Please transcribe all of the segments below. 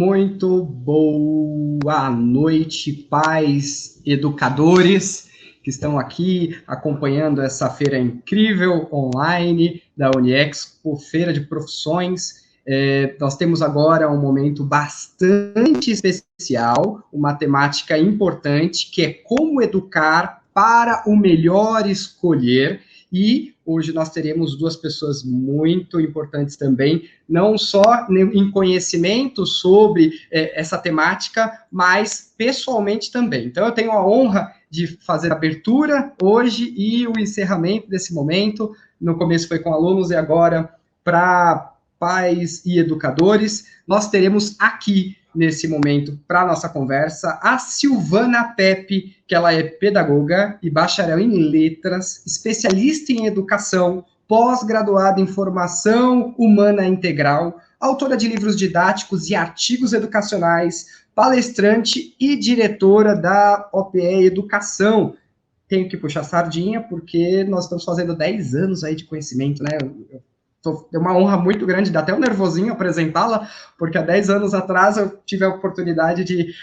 Muito boa noite, pais, educadores que estão aqui acompanhando essa feira incrível online da Uniexpo, Feira de Profissões. Nós temos agora um momento bastante especial, uma temática importante, que é como educar para o melhor escolher. E hoje nós teremos duas pessoas muito importantes também, não só em conhecimento sobre essa temática, mas pessoalmente também. Então, eu tenho a honra de fazer a abertura hoje e o encerramento desse momento. No começo foi com alunos e agora para pais e educadores. Nós teremos aqui, nesse momento, para a nossa conversa, a Silvana Pepe, que ela é pedagoga e bacharel em letras, especialista em educação, pós-graduada em formação humana integral, autora de livros didáticos e artigos educacionais, palestrante e diretora da OPE Educação. Tenho que puxar sardinha, porque nós estamos fazendo 10 anos aí de conhecimento, né? É uma honra muito grande, dá até um nervosinho apresentá-la, porque há 10 anos atrás eu tive a oportunidade de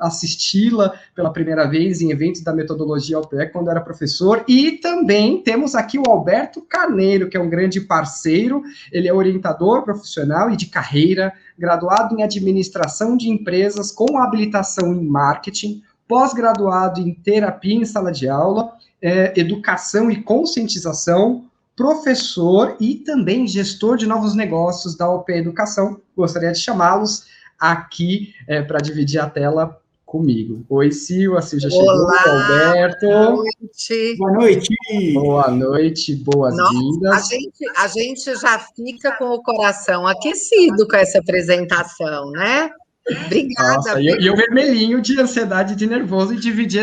assisti-la pela primeira vez em eventos da metodologia OPE, quando era professor, e também temos aqui o Alberto Carneiro, que é um grande parceiro, ele é orientador profissional e de carreira, graduado em administração de empresas com habilitação em marketing, pós-graduado em terapia em sala de aula, educação e conscientização, professor e também gestor de novos negócios da OPE Educação. Gostaria de chamá-los aqui para dividir a tela comigo. Oi, Sil, a Sil já chegou. Alberto. Boa noite. Boa noite. Boa noite, boas-vindas. A gente já fica com o coração aquecido com essa apresentação, né? Obrigada. Nossa, e eu vermelhinho de ansiedade, de nervoso, e dividir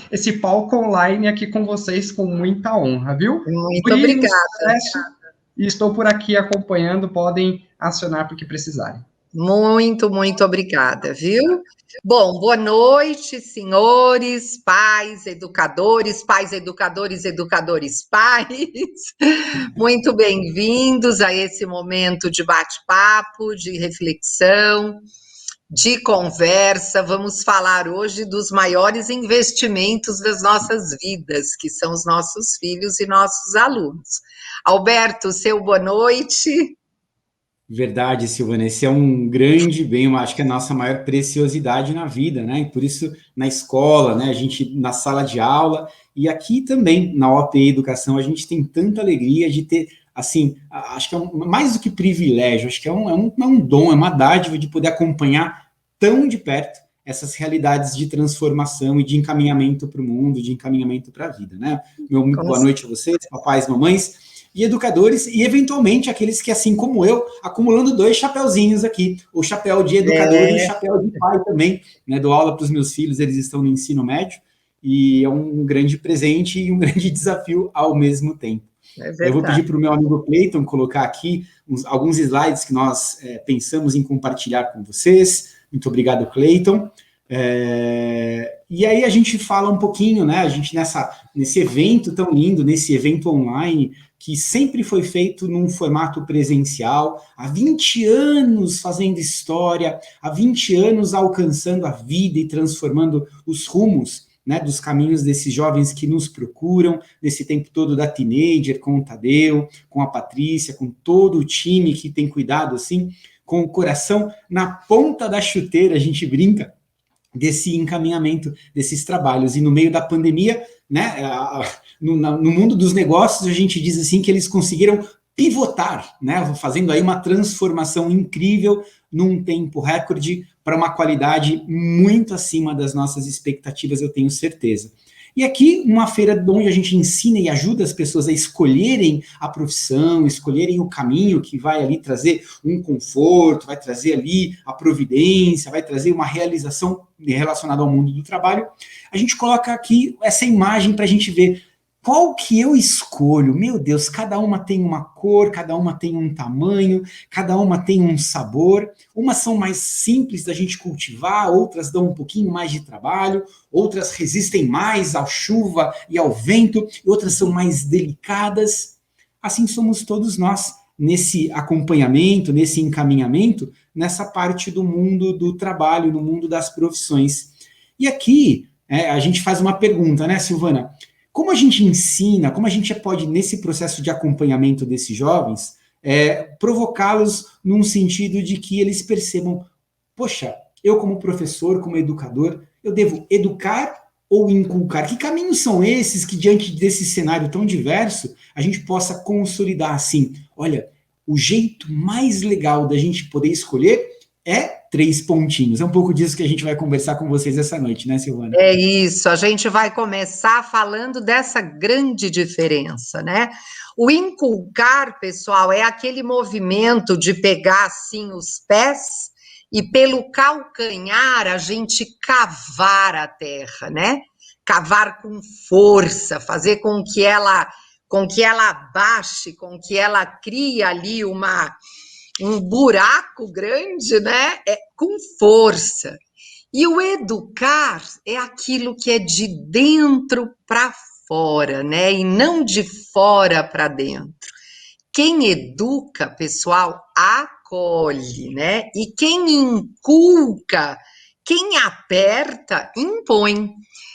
esse palco online aqui com vocês com muita honra, viu? Muito obrigada. E estou por aqui acompanhando, podem acionar para o que precisarem. Muito, muito obrigada, viu? Bom, boa noite, senhores, pais, educadores, educadores, pais. Muito bem-vindos a esse momento de bate-papo, de reflexão, de conversa. Vamos falar hoje dos maiores investimentos das nossas vidas, que são os nossos filhos e nossos alunos. Alberto, seu boa noite. Verdade, Silvana, esse é um grande bem, eu acho que é a nossa maior preciosidade na vida, né? E por isso, na escola, né? A gente, na sala de aula, e aqui também, na OPE Educação, a gente tem tanta alegria de ter, assim, acho que é mais do que privilégio, acho que é um dom, é uma dádiva de poder acompanhar tão de perto essas realidades de transformação e de encaminhamento para o mundo, de encaminhamento para a vida, né? Muito boa noite a vocês, papais, mamães e educadores, e eventualmente aqueles que, assim como eu, acumulando 2 chapeuzinhos aqui, o chapéu de educador e o chapéu de pai também, né? Dou aula para os meus filhos, eles estão no ensino médio, e é um grande presente e um grande desafio ao mesmo tempo. Eu vou pedir para o meu amigo Cleiton colocar aqui alguns slides que nós pensamos em compartilhar com vocês. Muito obrigado, Cleiton. E aí a gente fala um pouquinho, né? A gente nesse evento tão lindo, nesse evento online, que sempre foi feito num formato presencial, há 20 anos fazendo história, há 20 anos alcançando a vida e transformando os rumos, né, dos caminhos desses jovens que nos procuram, nesse tempo todo da Teenager, com o Tadeu, com a Patrícia, com todo o time que tem cuidado, assim, com o coração na ponta da chuteira, a gente brinca, desse encaminhamento, desses trabalhos. E no meio da pandemia, né, no mundo dos negócios, a gente diz assim que eles conseguiram pivotar, né, fazendo aí uma transformação incrível num tempo recorde para uma qualidade muito acima das nossas expectativas, eu tenho certeza. E aqui, uma feira onde a gente ensina e ajuda as pessoas a escolherem a profissão, escolherem o caminho que vai ali trazer um conforto, vai trazer ali a providência, vai trazer uma realização relacionada ao mundo do trabalho. A gente coloca aqui essa imagem para a gente ver qual que eu escolho. Meu Deus, cada uma tem uma cor, cada uma tem um tamanho, cada uma tem um sabor. Umas são mais simples da gente cultivar, outras dão um pouquinho mais de trabalho, outras resistem mais à chuva e ao vento, e outras são mais delicadas. Assim somos todos nós. nesse acompanhamento, nesse encaminhamento, nessa parte do mundo do trabalho, no mundo das profissões. E aqui, a gente faz uma pergunta, né, Silvana? Como a gente ensina, como a gente pode, nesse processo de acompanhamento desses jovens, provocá-los num sentido de que eles percebam, poxa, eu como professor, como educador, eu devo educar ou inculcar? Que caminhos são esses que, diante desse cenário tão diverso, a gente possa consolidar assim? Olha, o jeito mais legal da gente poder escolher é 3 pontinhos. É um pouco disso que a gente vai conversar com vocês essa noite, né, Silvana? É isso, a gente vai começar falando dessa grande diferença, né? O inculcar, pessoal, é aquele movimento de pegar, assim, os pés e pelo calcanhar a gente cavar a terra, né? Cavar com força, fazer com que ela baixe, com que ela crie ali um buraco grande, né? Com força. E o educar é aquilo que é de dentro para fora, né? E não de fora para dentro. Quem educa, pessoal, acolhe, né? E quem inculca, quem aperta, impõe.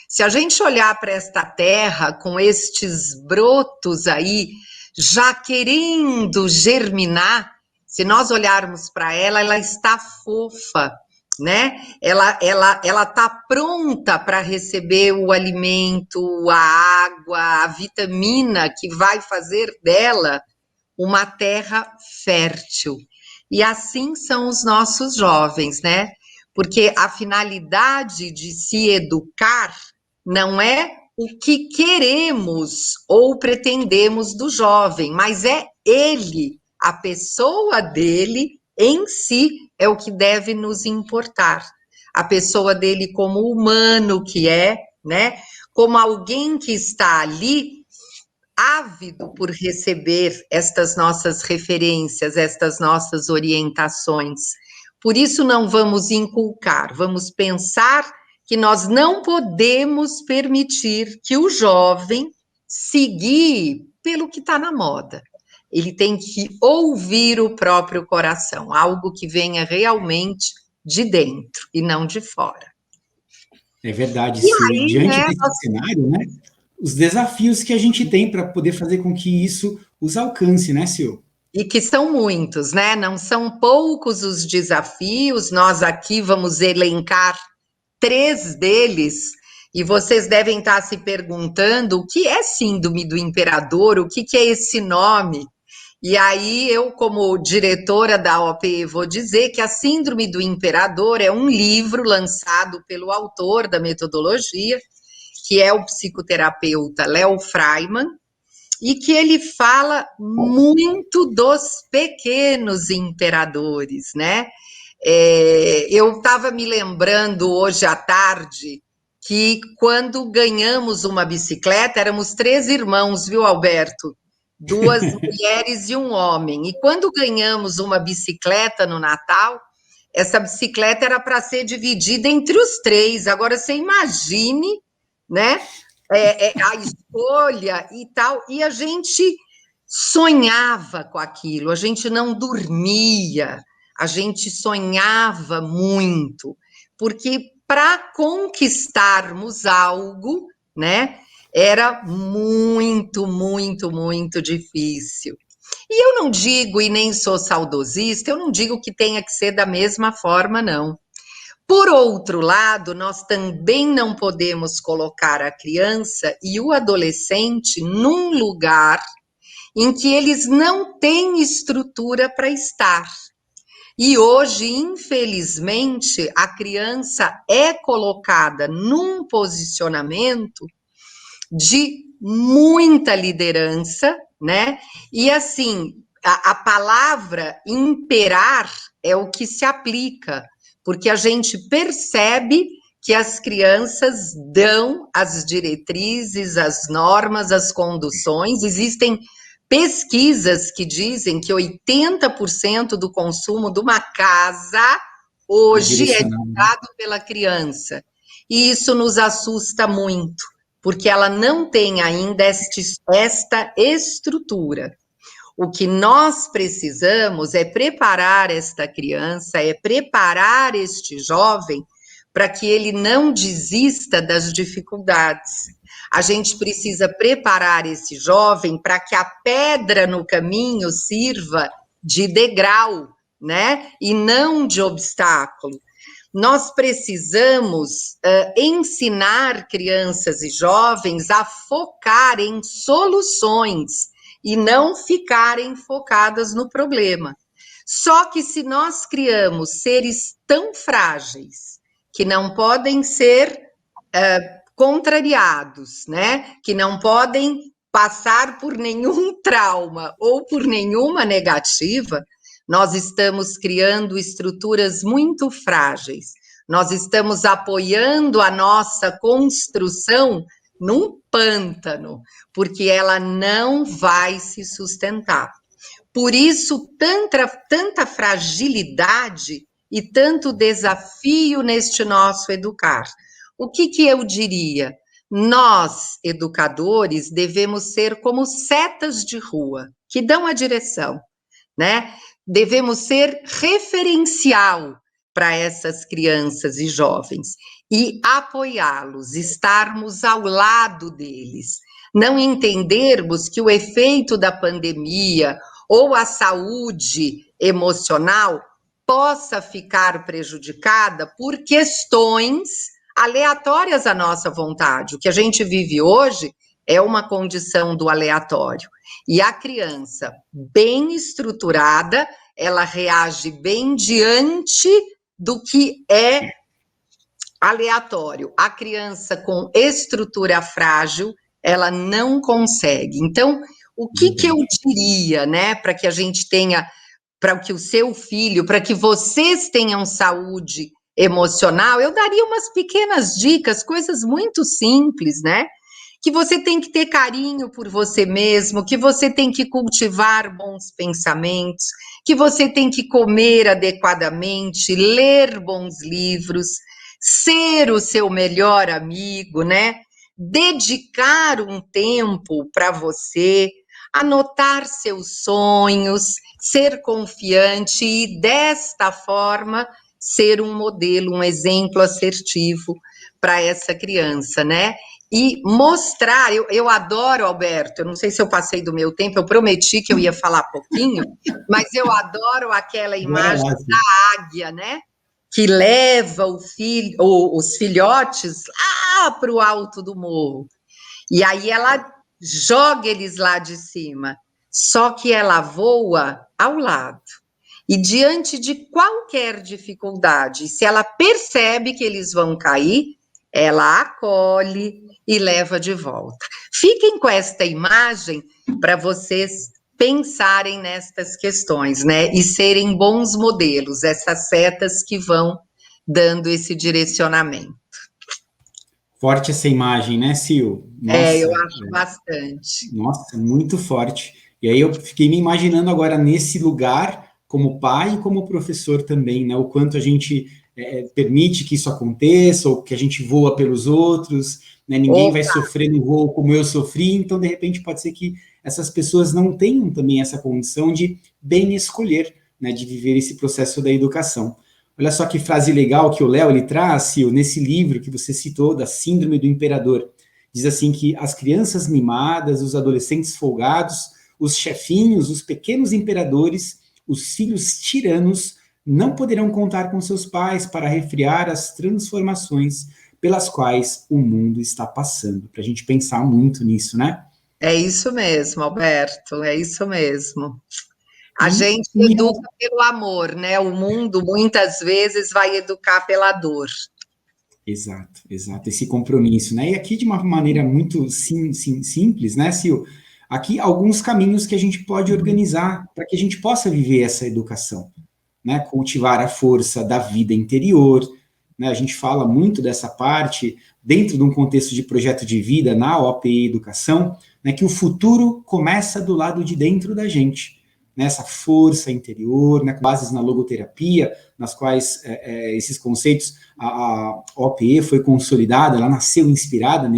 Se a gente olhar para esta terra com estes brotos aí, já querendo germinar, se nós olharmos para ela, ela está fofa, né? Ela está pronta para receber o alimento, a água, a vitamina que vai fazer dela uma terra fértil. E assim são os nossos jovens, né? Porque a finalidade de se educar não é o que queremos ou pretendemos do jovem, mas é ele, a pessoa dele em si é o que deve nos importar. A pessoa dele como humano que é, né? Como alguém que está ali ávido por receber estas nossas referências, estas nossas orientações. Por isso não vamos inculcar, vamos pensar que nós não podemos permitir que o jovem se guie pelo que está na moda. Ele tem que ouvir o próprio coração, algo que venha realmente de dentro e não de fora. É verdade, Sil. E diante desse cenário, né, os desafios que a gente tem para poder fazer com que isso os alcance, né, Sil? E que são muitos, né? Não são poucos os desafios, nós aqui vamos elencar 3 deles, e vocês devem estar se perguntando o que é Síndrome do Imperador, o que é esse nome? E aí eu, como diretora da OPE, vou dizer que a Síndrome do Imperador é um livro lançado pelo autor da metodologia, que é o psicoterapeuta Léo Freiman, e que ele fala muito dos pequenos imperadores, né? Eu estava me lembrando hoje à tarde que quando ganhamos uma bicicleta, éramos 3 irmãos, viu, Alberto? 2 mulheres e um homem. E quando ganhamos uma bicicleta no Natal, essa bicicleta era para ser dividida entre os 3. Agora, você imagine, né? A escolha e tal, e a gente sonhava com aquilo, a gente não dormia, a gente sonhava muito, porque para conquistarmos algo, né, era muito, muito, muito difícil. E eu não digo, e nem sou saudosista, eu não digo que tenha que ser da mesma forma, não. Por outro lado, nós também não podemos colocar a criança e o adolescente num lugar em que eles não têm estrutura para estar. E hoje, infelizmente, a criança é colocada num posicionamento de muita liderança, né? E assim, a palavra imperar é o que se aplica, porque a gente percebe que as crianças dão as diretrizes, as normas, as conduções. Existem pesquisas que dizem que 80% do consumo de uma casa hoje é ditado pela criança. E isso nos assusta muito, porque ela não tem ainda esta estrutura. O que nós precisamos é preparar esta criança, é preparar este jovem para que ele não desista das dificuldades. A gente precisa preparar esse jovem para que a pedra no caminho sirva de degrau, né? E não de obstáculo. Nós precisamos ensinar crianças e jovens a focar em soluções e não ficarem focadas no problema. Só que se nós criamos seres tão frágeis que não podem ser contrariados, né? Que não podem passar por nenhum trauma ou por nenhuma negativa, nós estamos criando estruturas muito frágeis. Nós estamos apoiando a nossa construção num pântano, porque ela não vai se sustentar. Por isso, tanta fragilidade e tanto desafio neste nosso educar. O que eu diria? Nós, educadores, devemos ser como setas de rua, que dão a direção, né? Devemos ser referencial para essas crianças e jovens e apoiá-los, estarmos ao lado deles. Não entendermos que o efeito da pandemia ou a saúde emocional possa ficar prejudicada por questões aleatórias à nossa vontade. O que a gente vive hoje é uma condição do aleatório. E a criança bem estruturada, ela reage bem diante do que é aleatório. A criança com estrutura frágil, ela não consegue. Então, o que eu diria, né, para que a gente tenha, para que o seu filho, para que vocês tenham saúde emocional, eu daria umas pequenas dicas, coisas muito simples, né? Que você tem que ter carinho por você mesmo, que você tem que cultivar bons pensamentos, que você tem que comer adequadamente, ler bons livros, ser o seu melhor amigo, né? Dedicar um tempo para você, anotar seus sonhos, ser confiante e, desta forma, ser um modelo, um exemplo assertivo para essa criança, né? E mostrar, eu adoro, Alberto, eu não sei se eu passei do meu tempo, eu prometi que eu ia falar pouquinho, mas eu adoro aquela imagem da águia, né? Que leva os filhotes lá para o alto do morro. E aí ela joga eles lá de cima, só que ela voa ao lado. E diante de qualquer dificuldade, se ela percebe que eles vão cair, ela acolhe e leva de volta. Fiquem com esta imagem para vocês pensarem nestas questões, né? E serem bons modelos, essas setas que vão dando esse direcionamento. Forte essa imagem, né, Sil? Nossa, eu acho bastante. Nossa, muito forte. E aí eu fiquei me imaginando agora nesse lugar, como pai e como professor também, né? O quanto a gente permite que isso aconteça, ou que a gente voa pelos outros, né? Ninguém vai sofrer no voo como eu sofri, então, de repente, pode ser que essas pessoas não tenham também essa condição de bem escolher, né? De viver esse processo da educação. Olha só que frase legal que o Léo, ele traz, Sil, nesse livro que você citou, da Síndrome do Imperador. Diz assim que as crianças mimadas, os adolescentes folgados, os chefinhos, os pequenos imperadores, os filhos tiranos, não poderão contar com seus pais para refrear as transformações pelas quais o mundo está passando. Para a gente pensar muito nisso, né? É isso mesmo, Alberto, é isso mesmo. A gente educa pelo amor, né? O mundo, muitas vezes, vai educar pela dor. Exato, exato, esse compromisso, né? E aqui, de uma maneira muito simples, né, Sil? Aqui, alguns caminhos que a gente pode organizar para que a gente possa viver essa educação, né? Cultivar a força da vida interior, né? A gente fala muito dessa parte dentro de um contexto de projeto de vida na OPE Educação, né? Que o futuro começa do lado de dentro da gente, né? Essa força interior, né? Com bases na logoterapia, nas quais esses conceitos, a OPE foi consolidada, ela nasceu inspirada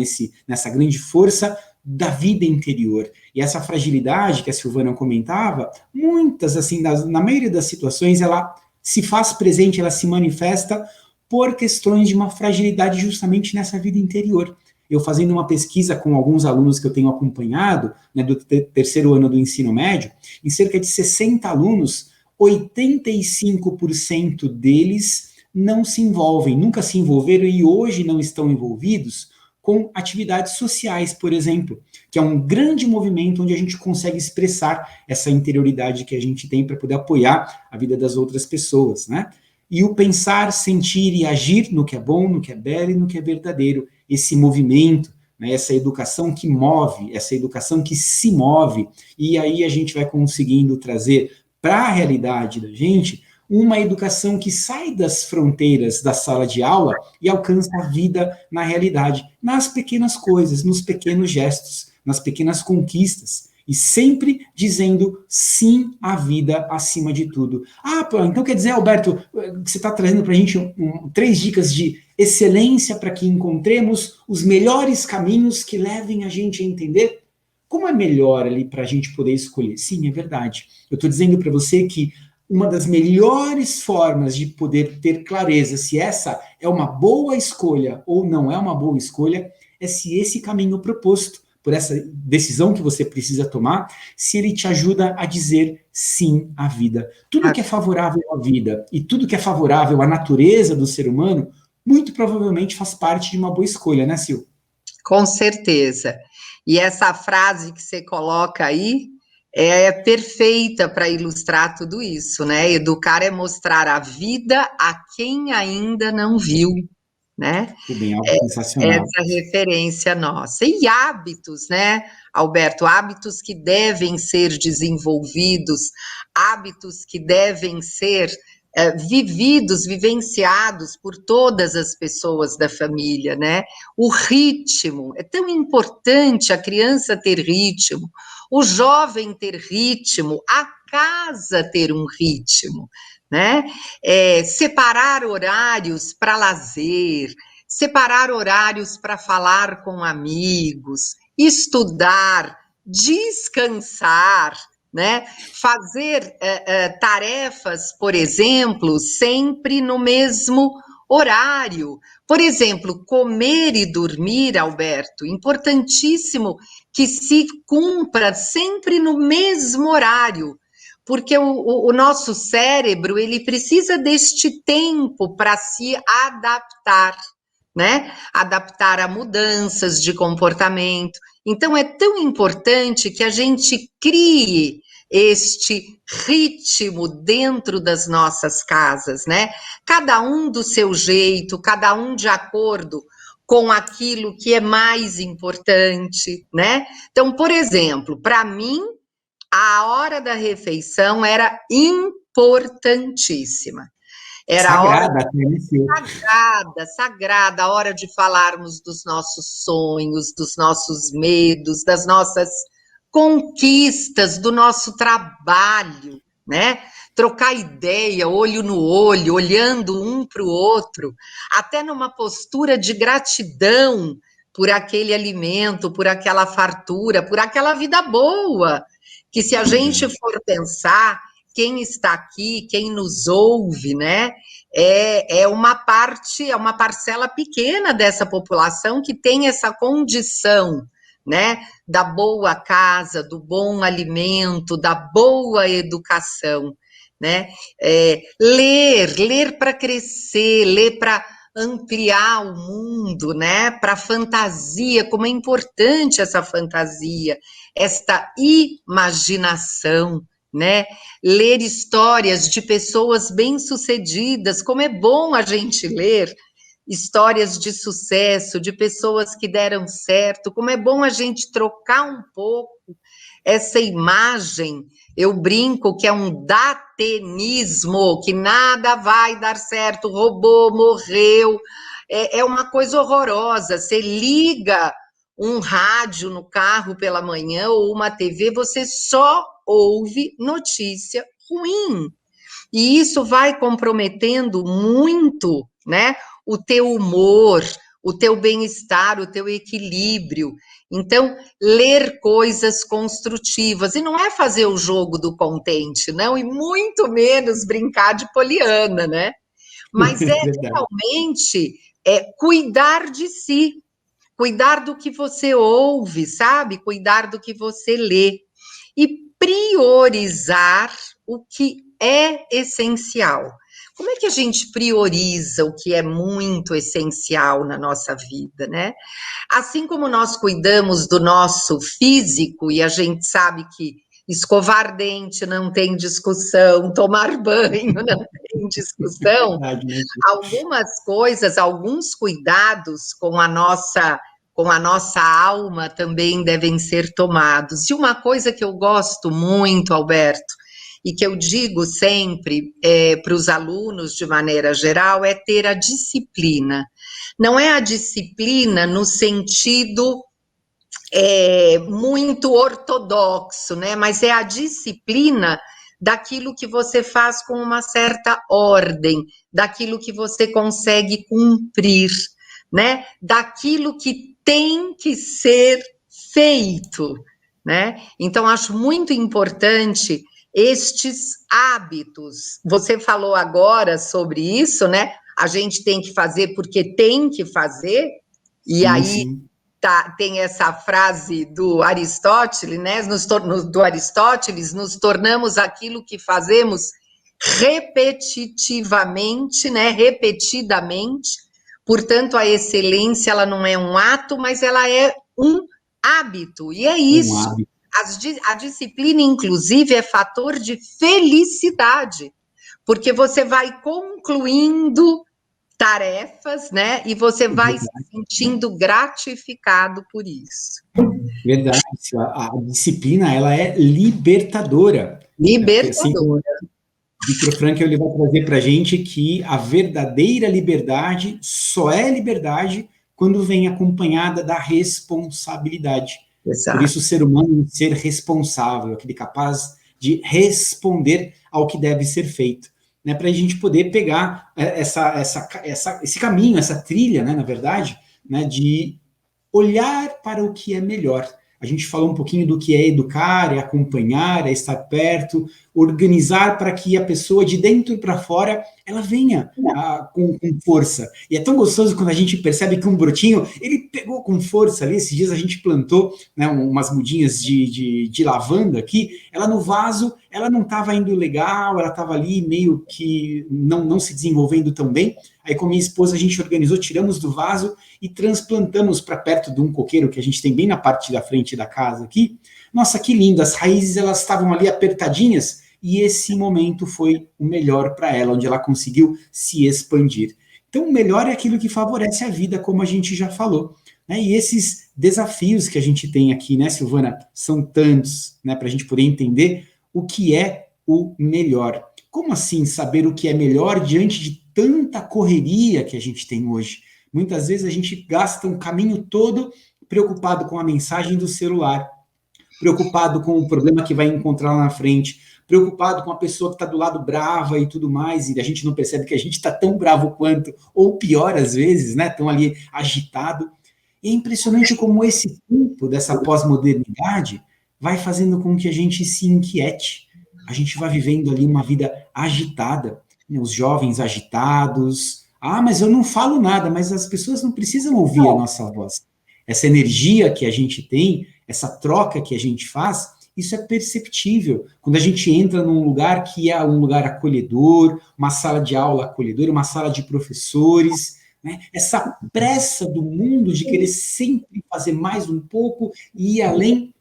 nessa grande força da vida interior. E essa fragilidade que a Silvana comentava, muitas, assim, na maioria das situações, ela se faz presente, ela se manifesta por questões de uma fragilidade justamente nessa vida interior. Eu fazendo uma pesquisa com alguns alunos que eu tenho acompanhado, né, do terceiro ano do ensino médio, em cerca de 60 alunos, 85% deles não se envolvem, nunca se envolveram e hoje não estão envolvidos com atividades sociais, por exemplo, que é um grande movimento onde a gente consegue expressar essa interioridade que a gente tem para poder apoiar a vida das outras pessoas, né? E o pensar, sentir e agir no que é bom, no que é belo e no que é verdadeiro, esse movimento, né, essa educação que move, essa educação que se move, e aí a gente vai conseguindo trazer para a realidade da gente uma educação que sai das fronteiras da sala de aula e alcança a vida na realidade, nas pequenas coisas, nos pequenos gestos, nas pequenas conquistas, e sempre dizendo sim à vida acima de tudo. Ah, pô, então quer dizer, Alberto, você está trazendo para a gente 3 dicas de excelência para que encontremos os melhores caminhos que levem a gente a entender como é melhor ali para a gente poder escolher. Sim, é verdade. Eu estou dizendo para você que uma das melhores formas de poder ter clareza se essa é uma boa escolha ou não é uma boa escolha é se esse caminho proposto por essa decisão que você precisa tomar, se ele te ajuda a dizer sim à vida. Tudo que é favorável à vida e tudo que é favorável à natureza do ser humano, muito provavelmente faz parte de uma boa escolha, né, Sil? Com certeza. E essa frase que você coloca aí é perfeita para ilustrar tudo isso, né? Educar é mostrar a vida a quem ainda não viu, né? Bem, algo sensacional. Essa referência nossa. E hábitos, né, Alberto? Hábitos que devem ser desenvolvidos, hábitos que devem ser vividos, vivenciados por todas as pessoas da família, né? O ritmo, é tão importante a criança ter ritmo, o jovem ter ritmo, a casa ter um ritmo, né? Separar horários para lazer, separar horários para falar com amigos, estudar, descansar, né? Fazer tarefas, por exemplo, sempre no mesmo horário. Por exemplo, comer e dormir, Alberto, importantíssimo que se cumpra sempre no mesmo horário, porque o nosso cérebro, ele precisa deste tempo para se adaptar, né? Adaptar a mudanças de comportamento. Então, é tão importante que a gente crie este ritmo dentro das nossas casas, né? Cada um do seu jeito, cada um de acordo com aquilo que é mais importante, né? Então, por exemplo, para mim, a hora da refeição era importantíssima. Era sagrada, sagrada, a hora de falarmos dos nossos sonhos, dos nossos medos, das nossas conquistas, do nosso trabalho, né? Trocar ideia, olho no olho, olhando um para o outro, até numa postura de gratidão por aquele alimento, por aquela fartura, por aquela vida boa, que se a gente for pensar, quem está aqui, quem nos ouve, né? É uma parte, é uma parcela pequena dessa população que tem essa condição, né? Da boa casa, do bom alimento, da boa educação, né? Ler para crescer, ler para ampliar o mundo, né? Para fantasia, como é importante essa fantasia, esta imaginação, né? Ler histórias de pessoas bem-sucedidas, como é bom a gente ler histórias de sucesso, de pessoas que deram certo, como é bom a gente trocar um pouco essa imagem. Eu brinco que é um datenismo, que nada vai dar certo, roubou, morreu, é uma coisa horrorosa. Você liga um rádio no carro pela manhã ou uma TV, você só ouve notícia ruim. E isso vai comprometendo muito, né, o teu humor, o teu bem-estar, o teu equilíbrio. Então, ler coisas construtivas, e não é fazer o jogo do contente, não, e muito menos brincar de poliana, né? Mas é realmente cuidar de si, cuidar do que você ouve, sabe? Cuidar do que você lê e priorizar o que é essencial. Como é que a gente prioriza o que é muito essencial na nossa vida, né? Assim como nós cuidamos do nosso físico, e a gente sabe que escovar dente não tem discussão, tomar banho não tem discussão, algumas coisas, alguns cuidados com a nossa alma também devem ser tomados. E uma coisa que eu gosto muito, Alberto, e que eu digo sempre para os alunos de maneira geral, é ter a disciplina. Não é a disciplina no sentido muito ortodoxo, né? Mas é a disciplina daquilo que você faz com uma certa ordem, daquilo que você consegue cumprir, né? Daquilo que tem que ser feito, né? Então, acho muito importante estes hábitos. Você falou agora sobre isso, né? A gente tem que fazer porque tem que fazer, e aí sim. tem essa frase do Aristóteles, né? Do Aristóteles, nos tornamos aquilo que fazemos repetitivamente, né? Repetidamente. Portanto, a excelência, ela não é um ato, mas ela é um hábito. E é isso. A disciplina, inclusive, é fator de felicidade, porque você vai concluindo tarefas, né? E você vai se sentindo gratificado por isso. Verdade. A disciplina, ela é libertadora. Libertadora. Viktor Frankl, ele vai trazer para a gente que a verdadeira liberdade só é liberdade quando vem acompanhada da responsabilidade. Exato. Por isso, o ser humano ser responsável, aquele capaz de responder ao que deve ser feito, né, para a gente poder pegar esse caminho, essa trilha, né, na verdade, né, de olhar para o que é melhor. A gente falou um pouquinho do que é educar, é acompanhar, é estar perto, organizar para que a pessoa de dentro para fora, ela venha com força. E é tão gostoso quando a gente percebe que um brotinho, ele pegou com força ali. Esses dias a gente plantou, né, umas mudinhas de lavanda aqui, ela no vaso, ela não estava indo legal, ela estava ali meio que não se desenvolvendo tão bem. Aí com minha esposa a gente organizou, tiramos do vaso e transplantamos para perto de um coqueiro que a gente tem bem na parte da frente da casa aqui. Nossa, que lindo, as raízes elas estavam ali apertadinhas e esse momento foi o melhor para ela, onde ela conseguiu se expandir. Então o melhor é aquilo que favorece a vida, como a gente já falou, né? E esses desafios que a gente tem aqui, né, Silvana, são tantos, né, para a gente poder entender o que é o melhor. Como assim saber o que é melhor diante de tanta correria que a gente tem hoje? Muitas vezes a gente gasta um caminho todo preocupado com a mensagem do celular, preocupado com o problema que vai encontrar lá na frente, preocupado com a pessoa que está do lado brava e tudo mais, e a gente não percebe que a gente está tão bravo quanto, ou pior às vezes, né? Tão ali agitado. E é impressionante como esse tempo dessa pós-modernidade vai fazendo com que a gente se inquiete. A gente vai vivendo ali uma vida agitada, né? Os jovens agitados. Ah, mas eu não falo nada, mas as pessoas não precisam ouvir a nossa voz. Essa energia que a gente tem, essa troca que a gente faz, isso é perceptível. Quando a gente entra num lugar que é um lugar acolhedor, uma sala de aula acolhedora, uma sala de professores, né? Essa pressa do mundo de querer sempre fazer mais um pouco e ir além.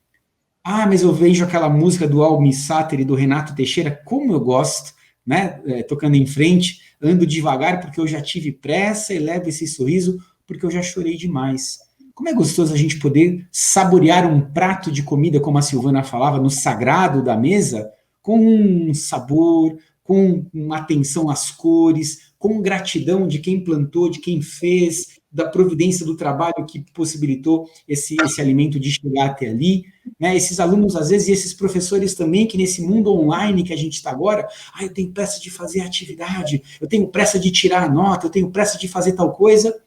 Ah, mas eu vejo aquela música do Almi Sater e do Renato Teixeira, como eu gosto, né? Tocando em frente, ando devagar porque eu já tive pressa e levo esse sorriso porque eu já chorei demais. Como é gostoso a gente poder saborear um prato de comida, como a Silvana falava, no sagrado da mesa, com um sabor, com uma atenção às cores, com gratidão de quem plantou, de quem fez, da providência do trabalho que possibilitou esse alimento de chegar até ali, né? Esses alunos, às vezes, e esses professores também, que nesse mundo online que a gente está agora, eu tenho pressa de fazer atividade, eu tenho pressa de tirar a nota, eu tenho pressa de fazer tal coisa,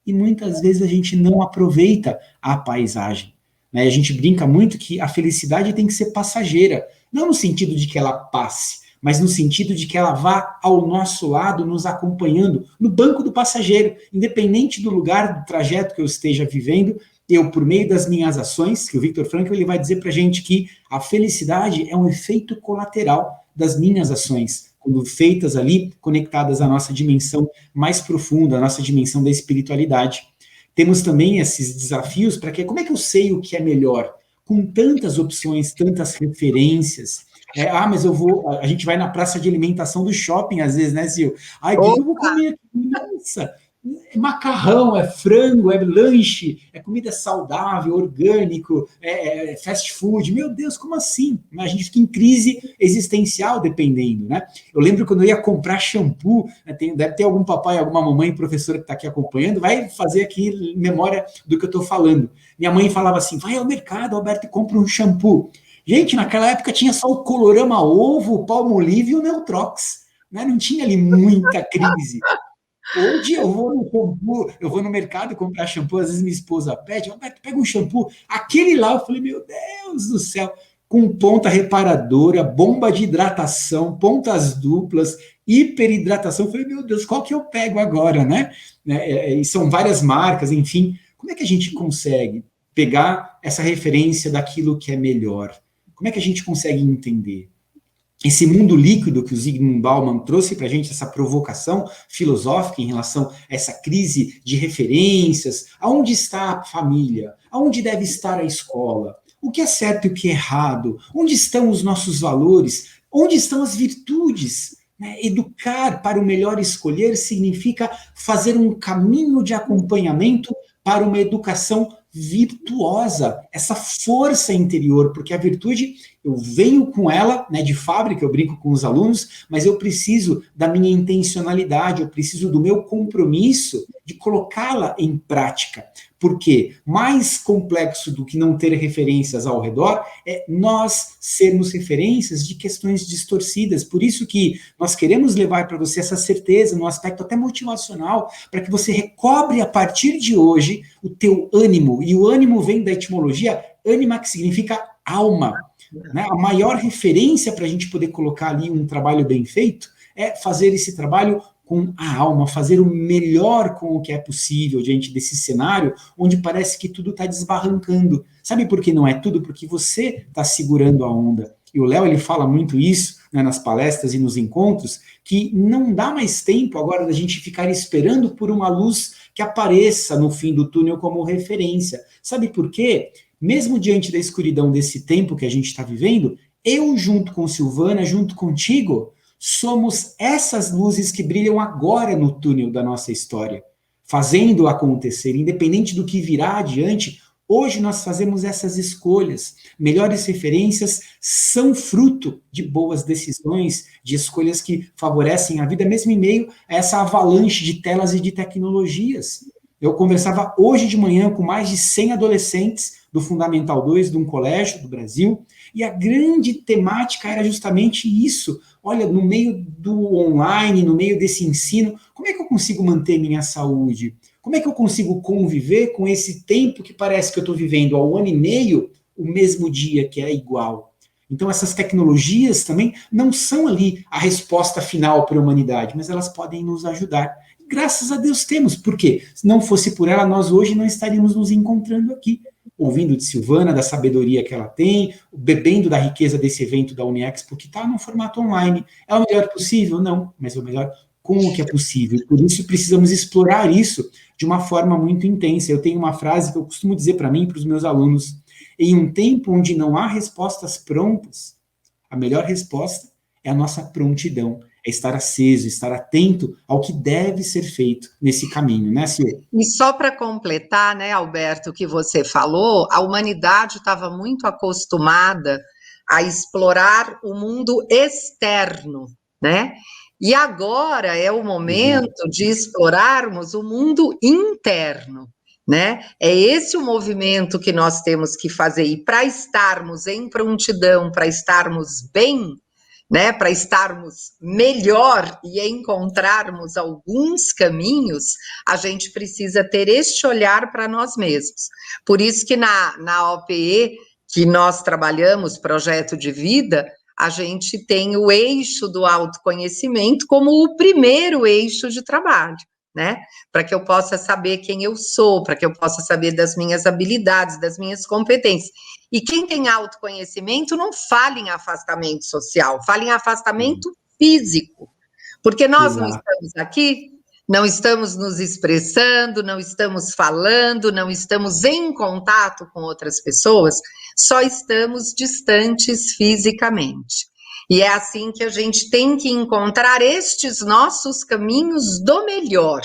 e muitas vezes a gente não aproveita a paisagem. né? A gente brinca muito que a felicidade tem que ser passageira, não no sentido de que ela passe, mas no sentido de que ela vá ao nosso lado, nos acompanhando, no banco do passageiro, independente do lugar, do trajeto que eu esteja vivendo, eu, por meio das minhas ações, que o Viktor Frankl ele vai dizer para a gente que a felicidade é um efeito colateral das minhas ações, quando feitas ali, conectadas à nossa dimensão mais profunda, à nossa dimensão da espiritualidade. Temos também esses desafios para que, como é que eu sei o que é melhor? Com tantas opções, tantas referências. Mas a gente vai na praça de alimentação do shopping, às vezes, né, Sil? Ai, o que eu vou comer aqui? Nossa, é macarrão, é frango, é lanche, é comida saudável, orgânico, é fast food. Meu Deus, como assim? A gente fica em crise existencial dependendo, né? Eu lembro quando eu ia comprar shampoo, né, deve ter algum papai, alguma mamãe, professora que está aqui acompanhando, vai fazer aqui memória do que eu estou falando. Minha mãe falava assim, vai ao mercado, Alberto, e compra um shampoo. Gente, naquela época tinha só o Colorama Ovo, o Palmolive e o Neutrox, né? Não tinha ali muita crise. Hoje eu vou no shampoo, eu vou no mercado comprar shampoo, às vezes minha esposa pede, Alberto, pega um shampoo, aquele lá, eu falei, meu Deus do céu, com ponta reparadora, bomba de hidratação, pontas duplas, hiperidratação, eu falei, meu Deus, qual que eu pego agora, né? E são várias marcas, enfim, como é que a gente consegue pegar essa referência daquilo que é melhor? Como é que a gente consegue entender? Esse mundo líquido que o Zygmunt Bauman trouxe para a gente, essa provocação filosófica em relação a essa crise de referências, aonde está a família, aonde deve estar a escola, o que é certo e o que é errado, onde estão os nossos valores, onde estão as virtudes. Né? Educar para o melhor escolher significa fazer um caminho de acompanhamento para uma educação virtuosa, essa força interior, porque a virtude, eu venho com ela, né, de fábrica, eu brinco com os alunos, mas eu preciso da minha intencionalidade, eu preciso do meu compromisso de colocá-la em prática, porque mais complexo do que não ter referências ao redor é nós sermos referências de questões distorcidas, por isso que nós queremos levar para você essa certeza, no aspecto até motivacional, para que você recobre a partir de hoje o teu ânimo, e o ânimo vem da etimologia ânima, que significa alma. Né? A maior referência para a gente poder colocar ali um trabalho bem feito é fazer esse trabalho com a alma, fazer o melhor com o que é possível diante desse cenário onde parece que tudo está desbarrancando. Sabe por que não é tudo? Porque você está segurando a onda. E o Léo, ele fala muito isso, né, nas palestras e nos encontros, que não dá mais tempo agora da gente ficar esperando por uma luz que apareça no fim do túnel como referência. Sabe por quê? Mesmo diante da escuridão desse tempo que a gente está vivendo, eu, junto com Silvana, junto contigo, somos essas luzes que brilham agora no túnel da nossa história, fazendo acontecer, independente do que virá adiante. Hoje nós fazemos essas escolhas. Melhores referências são fruto de boas decisões, de escolhas que favorecem a vida, mesmo em meio a essa avalanche de telas e de tecnologias. Eu conversava hoje de manhã com mais de 100 adolescentes do Fundamental 2 de um colégio do Brasil, e a grande temática era justamente isso. Olha, no meio do online, no meio desse ensino, como é que eu consigo manter minha saúde? Como é que eu consigo conviver com esse tempo que parece que eu estou vivendo há 1 ano e meio, o mesmo dia, que é igual? Então, essas tecnologias também não são ali a resposta final para a humanidade, mas elas podem nos ajudar. Graças a Deus temos, porque se não fosse por ela, nós hoje não estaríamos nos encontrando aqui, ouvindo de Silvana, da sabedoria que ela tem, bebendo da riqueza desse evento da Uniexpo, que está no formato online. É o melhor possível? Não, mas é o melhor com o que é possível. Por isso, precisamos explorar isso de uma forma muito intensa. Eu tenho uma frase que eu costumo dizer para mim e para os meus alunos: em um tempo onde não há respostas prontas, a melhor resposta é a nossa prontidão, é estar aceso, estar atento ao que deve ser feito nesse caminho, né, Silvia? E só para completar, né, Alberto, o que você falou, a humanidade estava muito acostumada a explorar o mundo externo, né? E agora é o momento de explorarmos o mundo interno, né? É esse o movimento que nós temos que fazer. E para estarmos em prontidão, para estarmos bem, né, para estarmos melhor e encontrarmos alguns caminhos, a gente precisa ter este olhar para nós mesmos. Por isso que na OPE, que nós trabalhamos, projeto de vida, a gente tem o eixo do autoconhecimento como o primeiro eixo de trabalho, né? Para que eu possa saber quem eu sou, para que eu possa saber das minhas habilidades, das minhas competências. E quem tem autoconhecimento não fala em afastamento social, fala em afastamento físico. Porque nós não estamos aqui, não estamos nos expressando, não estamos falando, não estamos em contato com outras pessoas, só estamos distantes fisicamente. E é assim que a gente tem que encontrar estes nossos caminhos do melhor,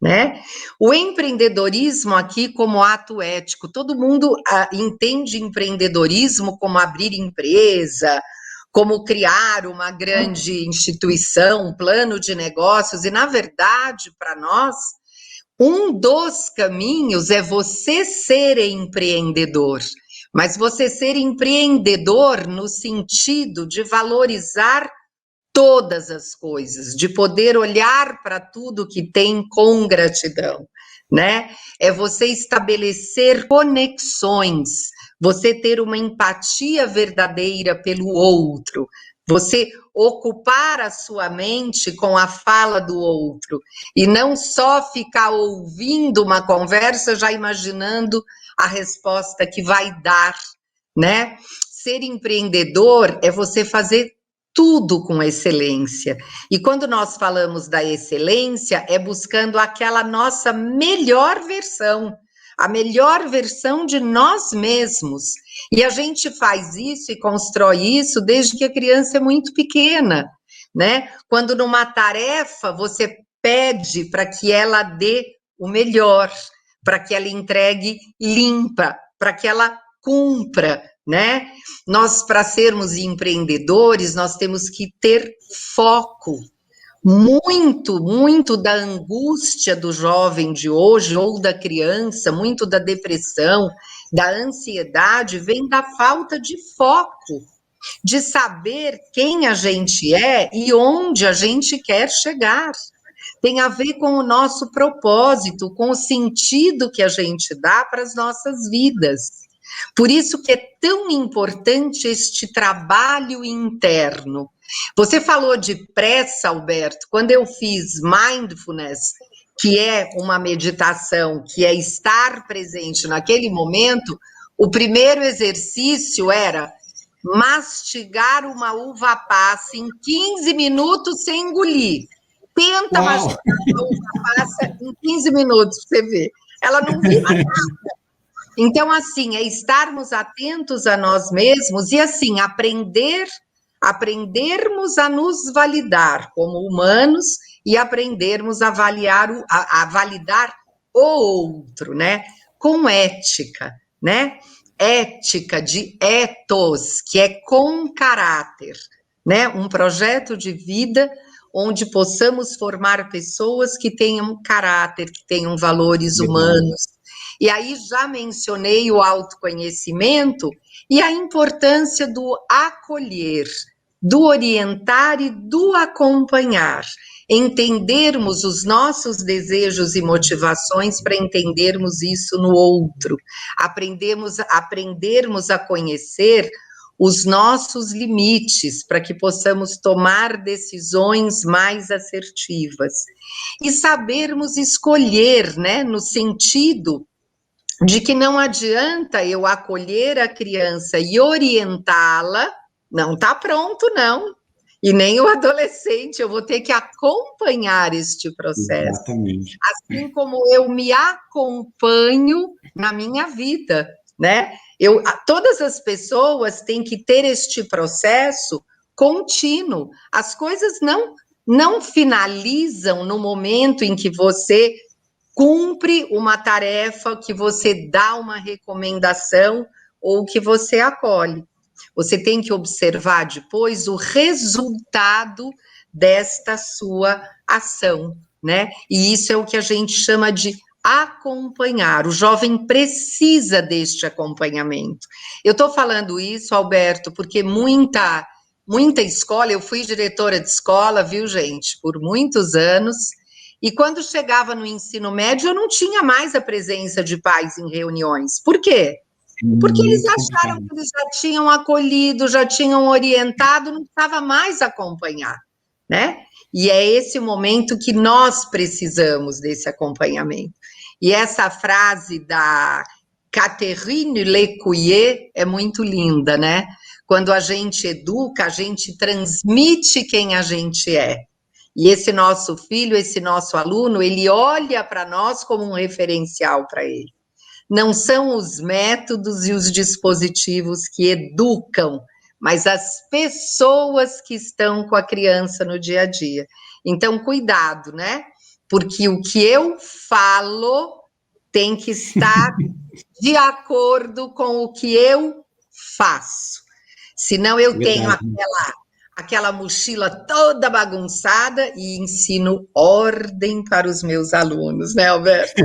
né? O empreendedorismo aqui como ato ético, todo mundo entende empreendedorismo como abrir empresa, como criar uma grande instituição, um plano de negócios, e na verdade, para nós, um dos caminhos é você ser empreendedor, mas você ser empreendedor no sentido de valorizar todas as coisas, de poder olhar para tudo que tem com gratidão, né? É você estabelecer conexões, você ter uma empatia verdadeira pelo outro, você ocupar a sua mente com a fala do outro e não só ficar ouvindo uma conversa já imaginando a resposta que vai dar, né? Ser empreendedor é você fazer tudo com excelência. E quando nós falamos da excelência, é buscando aquela nossa melhor versão, a melhor versão de nós mesmos. E a gente faz isso e constrói isso desde que a criança é muito pequena, né? Quando numa tarefa você pede para que ela dê o melhor, para que ela entregue limpa, para que ela cumpra, né? Nós, para sermos empreendedores, nós temos que ter foco. Muito da angústia do jovem de hoje, ou da criança, muito da depressão, da ansiedade, vem da falta de foco, de saber quem a gente é e onde a gente quer chegar. Tem a ver com o nosso propósito, com o sentido que a gente dá para as nossas vidas. Por isso que é tão importante este trabalho interno. Você falou de pressa, Alberto, quando eu fiz mindfulness, que é uma meditação, que é estar presente naquele momento, o primeiro exercício era mastigar uma uva passa em 15 minutos sem engolir. Tenta mastigar uma uva passa em 15 minutos, para você ver. Ela não vira nada. Então, assim, é estarmos atentos a nós mesmos e, assim, aprendermos a nos validar como humanos e aprendermos a validar o outro, né? Com ética, né? Ética de ethos, que é com caráter, né? Um projeto de vida onde possamos formar pessoas que tenham caráter, que tenham valores humanos. E aí já mencionei o autoconhecimento e a importância do acolher, do orientar e do acompanhar. Entendermos os nossos desejos e motivações para entendermos isso no outro. Aprendermos a conhecer os nossos limites para que possamos tomar decisões mais assertivas. E sabermos escolher, né, no sentido de que não adianta eu acolher a criança e orientá-la, não está pronto, não. E nem o adolescente, eu vou ter que acompanhar este processo. Exatamente. Assim como eu me acompanho na minha vida, né? Todas as pessoas têm que ter este processo contínuo. As coisas não finalizam no momento em que você cumpre uma tarefa, que você dá uma recomendação ou que você acolhe. Você tem que observar depois o resultado desta sua ação, né? E isso é o que a gente chama de acompanhar. O jovem precisa deste acompanhamento. Eu estou falando isso, Alberto, porque muita muita escola, eu fui diretora de escola, viu, gente, por muitos anos, e quando chegava no ensino médio, eu não tinha mais a presença de pais em reuniões. Por quê? Porque eles Muito acharam complicado. que eles já tinham acolhido, já tinham orientado, não precisava mais acompanhar, né? E é esse momento que nós precisamos desse acompanhamento. E essa frase da Catherine Lecuyer é muito linda, né? Quando a gente educa, a gente transmite quem a gente é. E esse nosso filho, esse nosso aluno, ele olha para nós como um referencial para ele. Não são os métodos e os dispositivos que educam, mas as pessoas que estão com a criança no dia a dia. Então, cuidado, né? Porque o que eu falo tem que estar de acordo com o que eu faço. Senão eu tenho aquela mochila toda bagunçada e ensino ordem para os meus alunos, né, Alberto?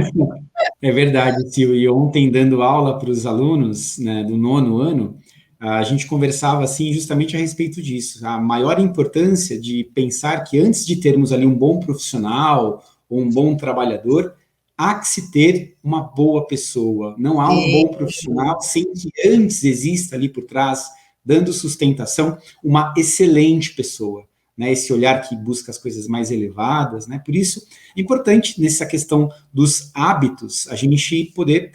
É verdade, Sil. E ontem, dando aula para os alunos, né, do 9º ano, a gente conversava assim justamente a respeito disso. A maior importância de pensar que antes de termos ali um bom profissional ou um bom trabalhador, há que se ter uma boa pessoa. Não há um bom profissional sem que antes exista ali por trás, dando sustentação, uma excelente pessoa. Né, esse olhar que busca as coisas mais elevadas, né? Por isso, é importante nessa questão dos hábitos, a gente poder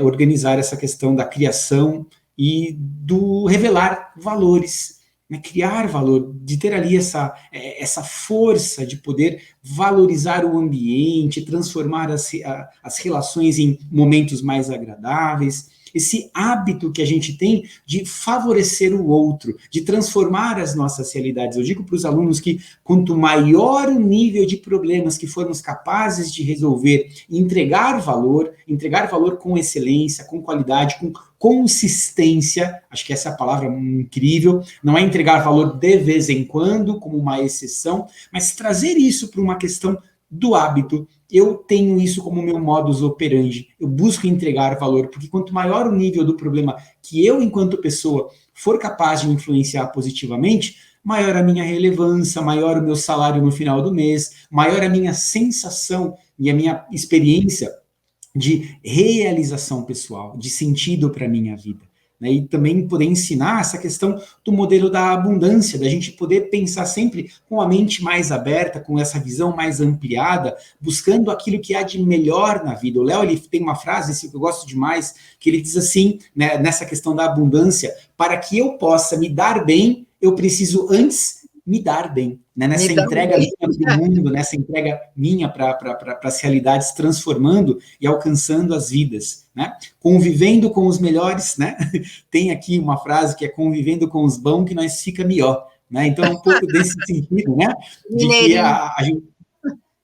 organizar essa questão da criação e do revelar valores, né, criar valor, de ter ali essa força de poder valorizar o ambiente, transformar as relações em momentos mais agradáveis, esse hábito que a gente tem de favorecer o outro, de transformar as nossas realidades. Eu digo para os alunos que quanto maior o nível de problemas que formos capazes de resolver, entregar valor com excelência, com qualidade, com consistência, acho que essa é a palavra incrível, não é entregar valor de vez em quando, como uma exceção, mas trazer isso para uma questão do hábito. Eu tenho isso como meu modus operandi, eu busco entregar valor, porque quanto maior o nível do problema que eu, enquanto pessoa, for capaz de influenciar positivamente, maior a minha relevância, maior o meu salário no final do mês, maior a minha sensação e a minha experiência de realização pessoal, de sentido para a minha vida. Né? E também poder ensinar essa questão do modelo da abundância, da gente poder pensar sempre com a mente mais aberta, com essa visão mais ampliada, buscando aquilo que há de melhor na vida. O Léo, ele tem uma frase que eu gosto demais, que ele diz assim, né, nessa questão da abundância: para que eu possa me dar bem, eu preciso antes me dar bem, né? Nessa entrega minha para o mundo, nessa entrega minha para as realidades, transformando e alcançando as vidas, né? Convivendo com os melhores, né? Tem aqui uma frase que é: convivendo com os bons que nós fica melhor, né? Então, um pouco desse sentido, né? De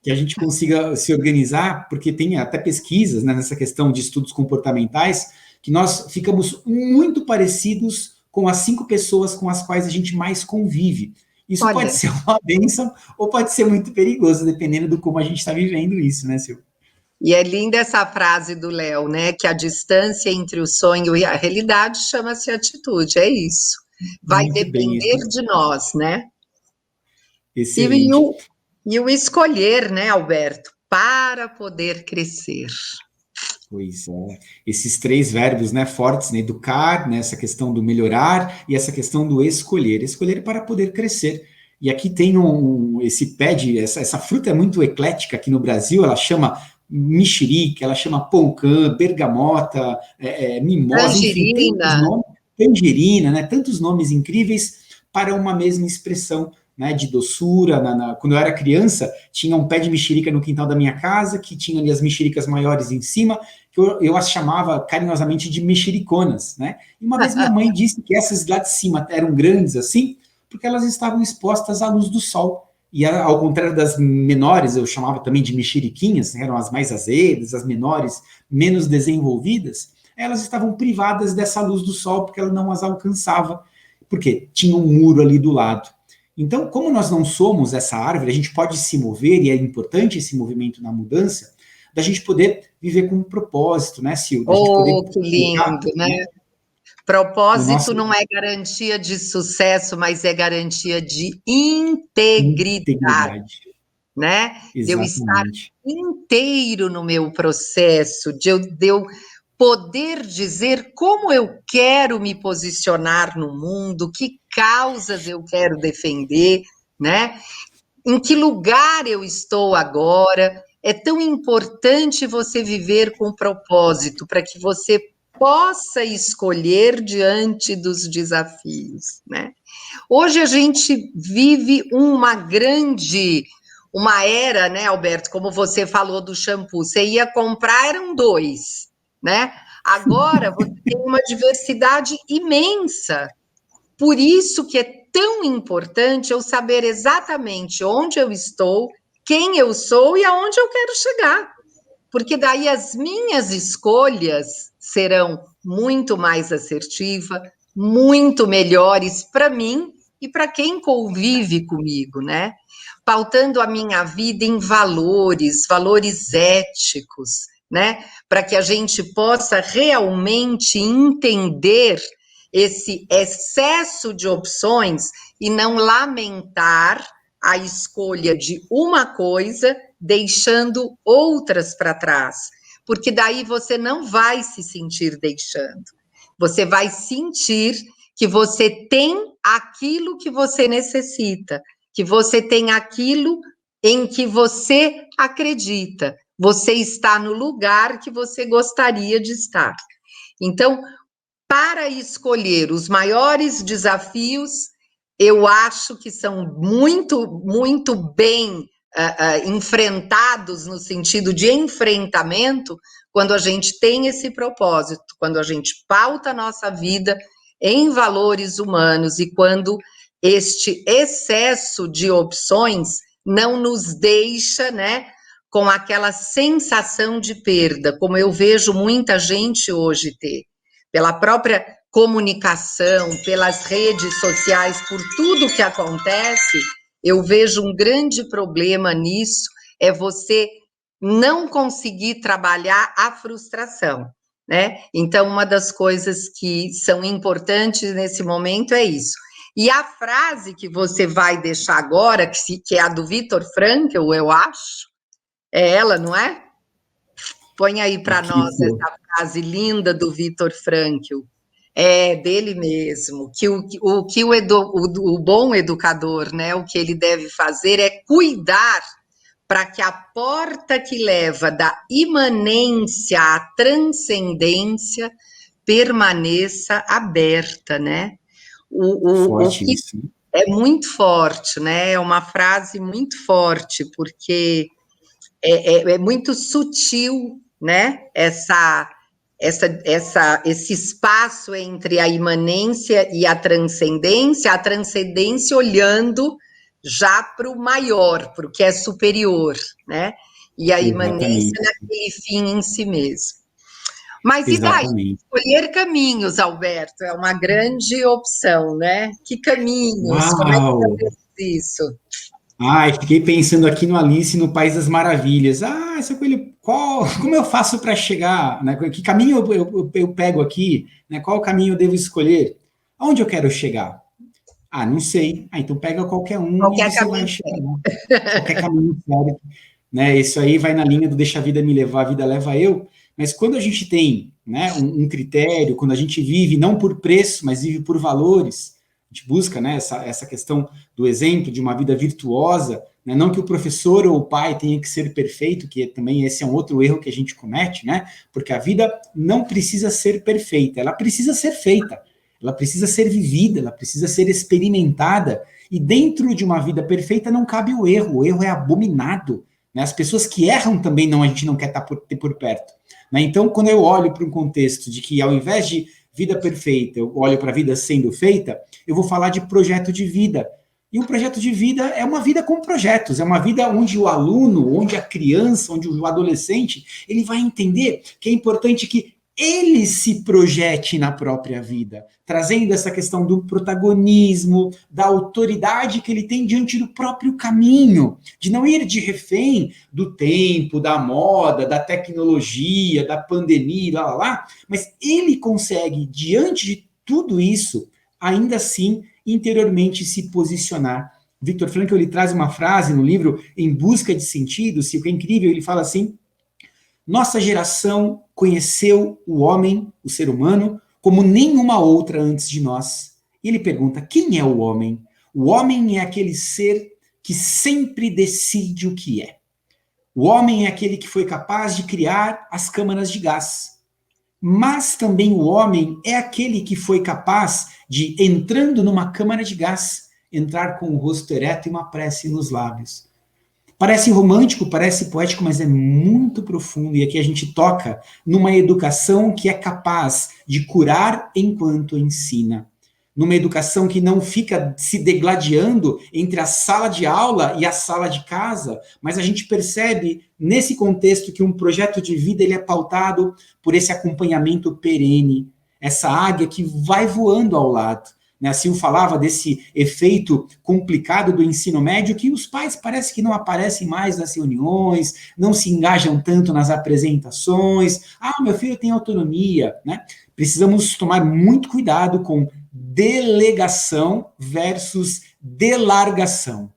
que a gente consiga se organizar, porque tem até pesquisas, né, nessa questão de estudos comportamentais, que nós ficamos muito parecidos com as 5 pessoas com as quais a gente mais convive. Isso pode ser uma bênção ou pode ser muito perigoso, dependendo do como a gente está vivendo isso, né, Sil? E é linda essa frase do Léo, né? Que a distância entre o sonho e a realidade chama-se atitude, é isso. Vai muito depender de nós, né? Excelente. E o escolher, né, Alberto? Para poder crescer. Pois é. Esses 3 verbos, né, fortes, né, educar, né, essa questão do melhorar e essa questão do escolher. Escolher para poder crescer. E aqui tem esse pé de... Essa fruta é muito eclética aqui no Brasil, ela chama mexerica, ela chama poncã, bergamota, mimosa, tangerina. Enfim, tantos nomes, tangerina, né, tantos nomes incríveis para uma mesma expressão, né, de doçura. Quando eu era criança, tinha um pé de mexerica no quintal da minha casa, que tinha ali as mexericas maiores em cima, que eu as chamava carinhosamente de mexericonas, né? E uma vez minha mãe disse que essas lá de cima eram grandes assim, porque elas estavam expostas à luz do sol. E ao contrário das menores, eu chamava também de mexeriquinhas, né, eram as mais azedas, as menores, menos desenvolvidas, elas estavam privadas dessa luz do sol, porque ela não as alcançava, porque tinha um muro ali do lado. Então, como nós não somos essa árvore, a gente pode se mover, e é importante esse movimento na mudança, da gente poder viver com um propósito, né, Sil? Da gente poder que lindo, né? Propósito não é garantia de sucesso, mas é garantia de integridade, né? De eu estar inteiro no meu processo, de eu poder dizer como eu quero me posicionar no mundo, que causas eu quero defender, né? Em que lugar eu estou agora. É tão importante você viver com propósito para que você possa escolher diante dos desafios, né? Hoje a gente vive uma era, né, Alberto, como você falou do shampoo, você ia comprar, eram 2, né? Agora você tem uma diversidade imensa. Por isso que é tão importante eu saber exatamente onde eu estou, quem eu sou e aonde eu quero chegar. Porque daí as minhas escolhas serão muito mais assertivas, muito melhores para mim e para quem convive comigo, né? Pautando a minha vida em valores éticos, né? Para que a gente possa realmente entender esse excesso de opções e não lamentar a escolha de uma coisa, deixando outras para trás, porque daí você não vai se sentir deixando, você vai sentir que você tem aquilo que você necessita, que você tem aquilo em que você acredita, você está no lugar que você gostaria de estar. Então, para escolher os maiores desafios, eu acho que são muito bem enfrentados no sentido de enfrentamento, quando a gente tem esse propósito, quando a gente pauta a nossa vida em valores humanos e quando este excesso de opções não nos deixa, né, com aquela sensação de perda, como eu vejo muita gente hoje ter, pela própria comunicação, pelas redes sociais, por tudo que acontece. Eu vejo um grande problema nisso, é você não conseguir trabalhar a frustração, né? Então, uma das coisas que são importantes nesse momento é isso. E a frase que você vai deixar agora, que é a do Viktor Frankl, eu acho, é ela, não é? Põe aí para nós essa frase linda do Viktor Frankl. É dele mesmo, que o bom educador, né, o que ele deve fazer é cuidar para que a porta que leva da imanência à transcendência permaneça aberta, né? Forte isso. É muito forte, né? É uma frase muito forte, porque é muito sutil, né? Esse espaço entre a imanência e a transcendência olhando já para o maior, para o que é superior, né? E a imanência naquele fim em si mesmo. Mas exatamente. E daí? Escolher caminhos, Alberto, é uma grande opção, né? Que caminhos? Uau. Como é que você fez isso? Fiquei pensando aqui no Alice no País das Maravilhas. Seu coelho, como eu faço para chegar? Né? Que caminho eu pego aqui? Né? Qual caminho eu devo escolher? Aonde eu quero chegar? Não sei. Então pega qualquer um e você vai chegar. Qualquer caminho certo. Né? Isso aí vai na linha do deixa a vida me levar, a vida leva eu. Mas quando a gente tem, né, um critério, quando a gente vive não por preço, mas vive por valores, a gente busca, né, essa questão do exemplo de uma vida virtuosa, né, não que o professor ou o pai tenha que ser perfeito, que também esse é um outro erro que a gente comete, né, porque a vida não precisa ser perfeita, ela precisa ser feita, ela precisa ser vivida, ela precisa ser experimentada, e dentro de uma vida perfeita não cabe o erro é abominado, né, as pessoas que erram também a gente não quer ter por perto, né, então quando eu olho para um contexto de que ao invés de vida perfeita, eu olho para a vida sendo feita, eu vou falar de projeto de vida. E um projeto de vida é uma vida com projetos, é uma vida onde o aluno, onde a criança, onde o adolescente, ele vai entender que é importante que ele se projete na própria vida, trazendo essa questão do protagonismo, da autoridade que ele tem diante do próprio caminho, de não ir de refém do tempo, da moda, da tecnologia, da pandemia, mas ele consegue, diante de tudo isso, ainda assim, interiormente se posicionar. Viktor Frankl, ele traz uma frase no livro Em Busca de Sentido, que é incrível, ele fala assim: nossa geração conheceu o homem, o ser humano, como nenhuma outra antes de nós. E ele pergunta, quem é o homem? O homem é aquele ser que sempre decide o que é. O homem é aquele que foi capaz de criar as câmaras de gás. Mas também o homem é aquele que foi capaz de, entrando numa câmara de gás, entrar com o rosto ereto e uma prece nos lábios. Parece romântico, parece poético, mas é muito profundo. E aqui a gente toca numa educação que é capaz de curar enquanto ensina. Numa educação que não fica se degladiando entre a sala de aula e a sala de casa, mas a gente percebe nesse contexto que um projeto de vida ele é pautado por esse acompanhamento perene, essa águia que vai voando ao lado. A Sil falava desse efeito complicado do ensino médio, que os pais parece que não aparecem mais nas reuniões, não se engajam tanto nas apresentações. Meu filho tem autonomia, né? Precisamos tomar muito cuidado com delegação versus delargação.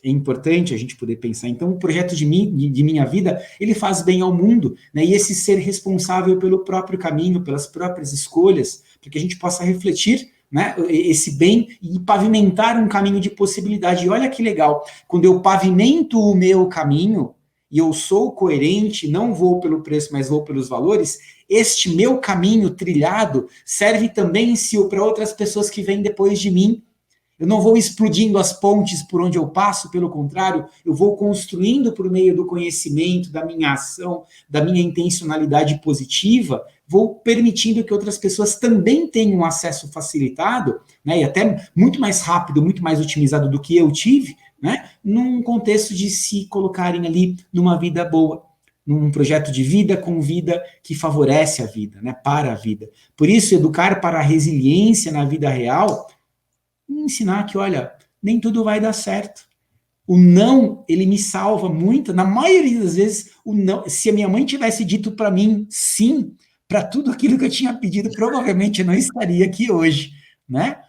É importante a gente poder pensar. Então, o projeto de minha vida, ele faz bem ao mundo, né? E esse ser responsável pelo próprio caminho, pelas próprias escolhas, para que a gente possa refletir, né, esse bem e pavimentar um caminho de possibilidade. E olha que legal, quando eu pavimento o meu caminho, e eu sou coerente, não vou pelo preço, mas vou pelos valores, este meu caminho trilhado serve também para outras pessoas que vêm depois de mim. Eu não vou explodindo as pontes por onde eu passo, pelo contrário, eu vou construindo por meio do conhecimento, da minha ação, da minha intencionalidade positiva, vou permitindo que outras pessoas também tenham acesso facilitado, né, e até muito mais rápido, muito mais otimizado do que eu tive, né, num contexto de se colocarem ali numa vida boa, num projeto de vida com vida que favorece a vida, né, para a vida. Por isso, educar para a resiliência na vida real, ensinar que, olha, nem tudo vai dar certo. O não, ele me salva muito. Na maioria das vezes, o não, se a minha mãe tivesse dito para mim sim, para tudo aquilo que eu tinha pedido, provavelmente eu não estaria aqui hoje, né?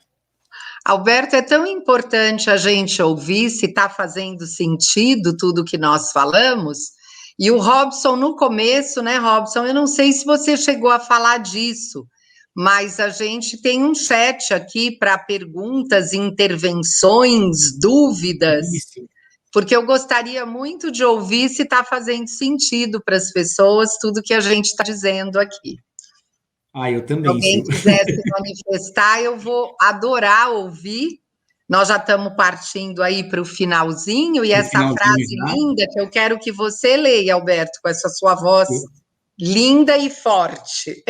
Alberto, é tão importante a gente ouvir se está fazendo sentido tudo que nós falamos. E o Robson, no começo, né, Robson, eu não sei se você chegou a falar disso, mas a gente tem um chat aqui para perguntas, intervenções, dúvidas, Isso. Porque eu gostaria muito de ouvir se está fazendo sentido para as pessoas tudo que a gente está dizendo aqui. Eu também. Se alguém quiser se manifestar, eu vou adorar ouvir. Nós já estamos partindo aí para o finalzinho, e essa frase linda que eu quero que você leia, Alberto, com essa sua voz linda e forte.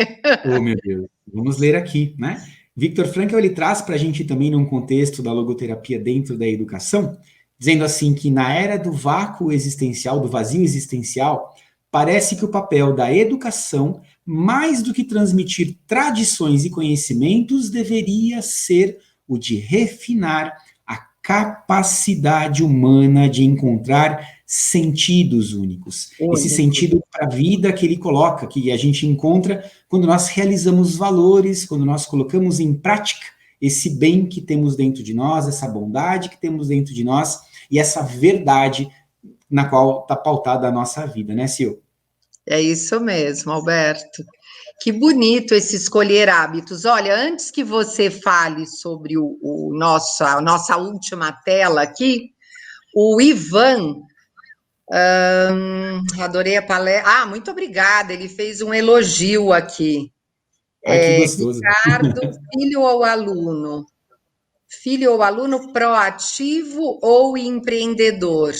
Oh, meu Deus. Vamos ler aqui, né? Viktor Frankl, ele traz para a gente também num contexto da logoterapia dentro da educação, dizendo assim que na era do vácuo existencial, do vazio existencial, parece que o papel da educação, mais do que transmitir tradições e conhecimentos, deveria ser o de refinar a capacidade humana de encontrar sentidos únicos. Esse sentido para a vida que ele coloca, que a gente encontra quando nós realizamos valores, quando nós colocamos em prática esse bem que temos dentro de nós, essa bondade que temos dentro de nós e essa verdade na qual está pautada a nossa vida, né, Sil? É isso mesmo, Alberto. Que bonito esse escolher hábitos. Olha, antes que você fale sobre a nossa última tela aqui, o Ivan, adorei a palestra. Muito obrigada, ele fez um elogio aqui. Que gostoso. Ricardo, filho ou aluno? Filho ou aluno proativo ou empreendedor?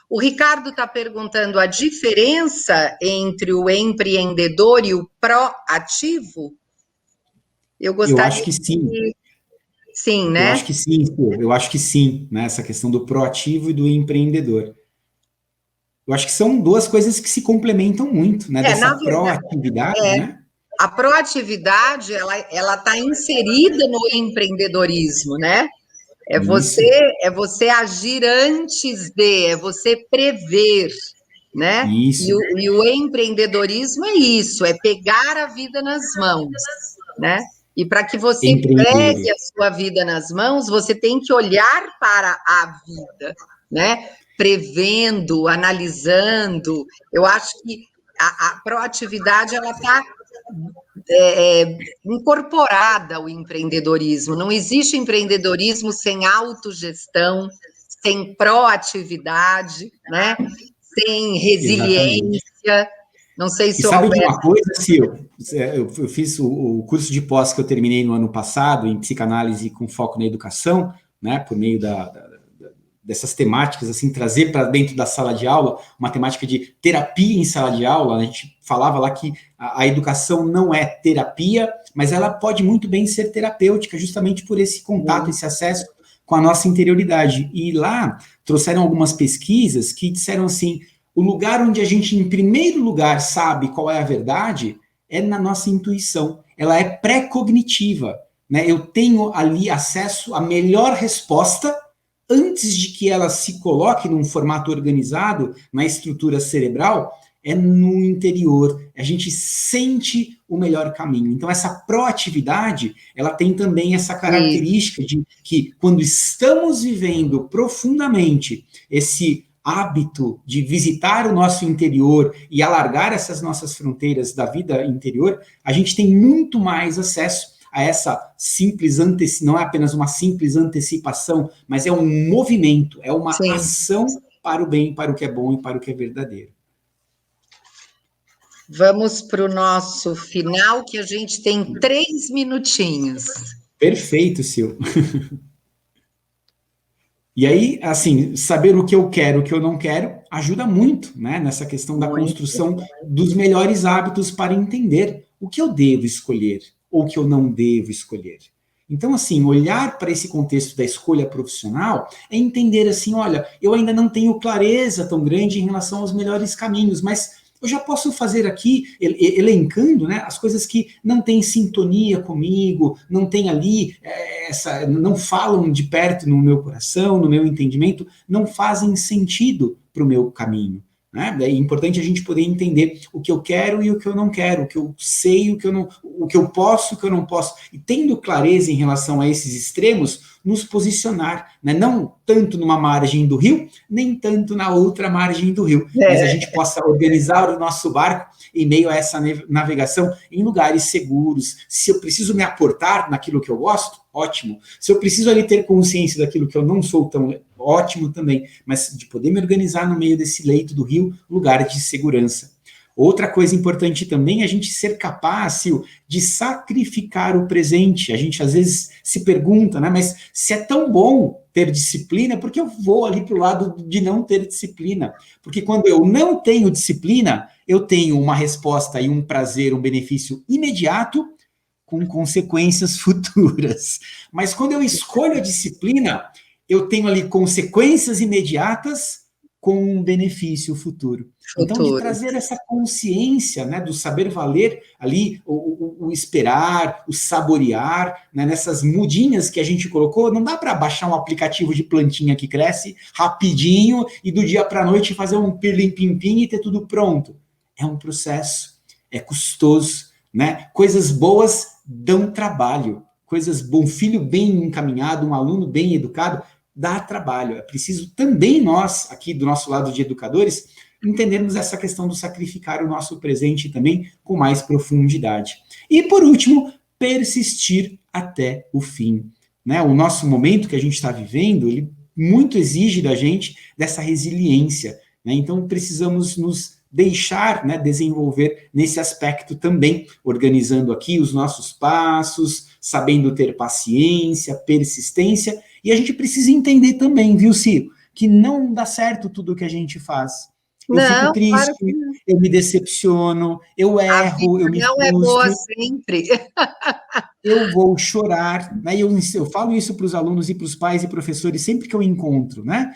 O Ricardo está perguntando a diferença entre o empreendedor e o proativo? Eu acho que sim. Sim, né? Eu acho que sim, eu acho que sim, né? Essa questão do proativo e do empreendedor. Eu acho que são duas coisas que se complementam muito, né? Dessa proatividade, né? A proatividade, ela está inserida no empreendedorismo, né? É você agir antes de, é você prever, né? Isso. E o empreendedorismo é isso, é pegar a vida nas mãos, né? E para que você Empreender. pegue a sua vida nas mãos, você tem que olhar para a vida, né? Prevendo, analisando. Eu acho que a proatividade ela está incorporada ao empreendedorismo. Não existe empreendedorismo sem autogestão, sem proatividade, né? Sem Exatamente. resiliência. Não sei E se o sabe de Alberto... uma coisa, Sil? Eu fiz o curso de pós que eu terminei no ano passado, em psicanálise com foco na educação, né, por meio dessas temáticas, assim, trazer para dentro da sala de aula uma temática de terapia em sala de aula. A gente falava lá que a educação não é terapia, mas ela pode muito bem ser terapêutica, justamente por esse contato, esse acesso com a nossa interioridade. E lá trouxeram algumas pesquisas que disseram assim, o lugar onde a gente, em primeiro lugar, sabe qual é a verdade é na nossa intuição. Ela é pré-cognitiva, né? Eu tenho ali acesso à melhor resposta antes de que ela se coloque num formato organizado na estrutura cerebral, é no interior. A gente sente o melhor caminho. Então, essa proatividade, ela tem também essa característica de que, quando estamos vivendo profundamente esse hábito de visitar o nosso interior e alargar essas nossas fronteiras da vida interior, a gente tem muito mais acesso a essa simples não é apenas uma simples antecipação, mas é um movimento, é uma ação para o bem, para o que é bom e para o que é verdadeiro. Vamos para o nosso final, que a gente tem 3 minutinhos. Perfeito, Sil. E aí, assim, saber o que eu quero, o que eu não quero, ajuda muito, né, nessa questão da construção dos melhores hábitos para entender o que eu devo escolher ou o que eu não devo escolher. Então, assim, olhar para esse contexto da escolha profissional é entender assim, olha, eu ainda não tenho clareza tão grande em relação aos melhores caminhos, mas eu já posso fazer aqui, elencando, né, as coisas que não têm sintonia comigo, não tem ali, não falam de perto no meu coração, no meu entendimento, não fazem sentido para o meu caminho. Né? É importante a gente poder entender o que eu quero e o que eu não quero, o que eu sei, o que eu posso, o que eu não posso. E tendo clareza em relação a esses extremos, nos posicionar, né? Não tanto numa margem do rio, nem tanto na outra margem do rio, mas a gente possa organizar o nosso barco em meio a essa navegação em lugares seguros. Se eu preciso me aportar naquilo que eu gosto, ótimo. Se eu preciso ali ter consciência daquilo que eu não sou tão ótimo também, mas de poder me organizar no meio desse leito do rio, lugar de segurança. Outra coisa importante também é a gente ser capaz, Sil, de sacrificar o presente. A gente às vezes se pergunta, né, mas se é tão bom ter disciplina, por que eu vou ali para o lado de não ter disciplina? Porque quando eu não tenho disciplina, eu tenho uma resposta e um prazer, um benefício imediato, com consequências futuras. Mas quando eu escolho a disciplina, eu tenho ali consequências imediatas com um benefício futuro. Então, de trazer essa consciência, né, do saber valer ali, o esperar, o saborear, né, nessas mudinhas que a gente colocou, não dá para baixar um aplicativo de plantinha que cresce rapidinho e do dia para a noite fazer um pirlim-pim-pim e ter tudo pronto. É um processo, é custoso, né? Coisas boas dão trabalho, um filho bem encaminhado, um aluno bem educado, dá trabalho. É preciso também nós, aqui do nosso lado de educadores, entendermos essa questão do sacrificar o nosso presente também com mais profundidade. E, por último, persistir até o fim. Né? O nosso momento que a gente está vivendo, ele muito exige da gente dessa resiliência. Né? Então, precisamos nos deixar, né, desenvolver nesse aspecto também, organizando aqui os nossos passos, sabendo ter paciência, persistência, e a gente precisa entender também, viu, Ciro, que não dá certo tudo o que a gente faz. Eu fico triste, claro, eu me decepciono, eu erro, eu me frustro. Não é boa sempre. Eu vou chorar, né? Eu falo isso para os alunos e para os pais e professores sempre que eu encontro, né?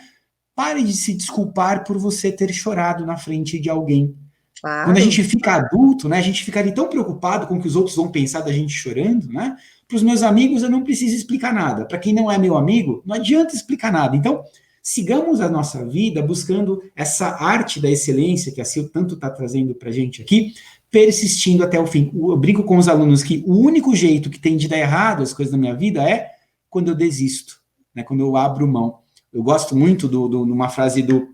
Pare de se desculpar por você ter chorado na frente de alguém. Claro. Quando a gente fica adulto, né, a gente fica ali tão preocupado com o que os outros vão pensar da gente chorando, né? Para os meus amigos eu não preciso explicar nada. Para quem não é meu amigo, não adianta explicar nada. Então, sigamos a nossa vida buscando essa arte da excelência que a Sil tanto está trazendo para a gente aqui, persistindo até o fim. Eu brinco com os alunos que o único jeito que tem de dar errado as coisas na minha vida é quando eu desisto, né, quando eu abro mão. Eu gosto muito de uma frase do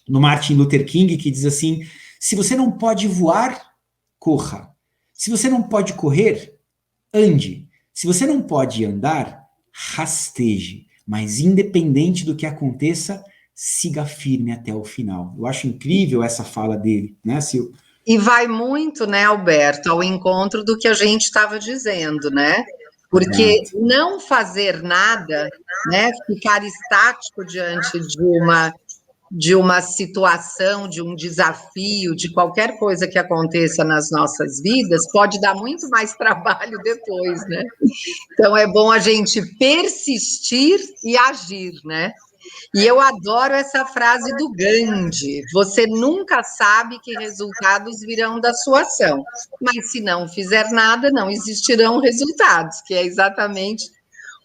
Martin Luther King, que diz assim: se você não pode voar, corra. Se você não pode correr, ande. Se você não pode andar, rasteje. Mas independente do que aconteça, siga firme até o final. Eu acho incrível essa fala dele, né, Sil? E vai muito, né, Alberto, ao encontro do que a gente estava dizendo, né? Porque não fazer nada, né, ficar estático diante de uma situação, de um desafio, de qualquer coisa que aconteça nas nossas vidas, pode dar muito mais trabalho depois, né? Então é bom a gente persistir e agir, né? E eu adoro essa frase do Gandhi: você nunca sabe que resultados virão da sua ação, mas se não fizer nada, não existirão resultados, que é exatamente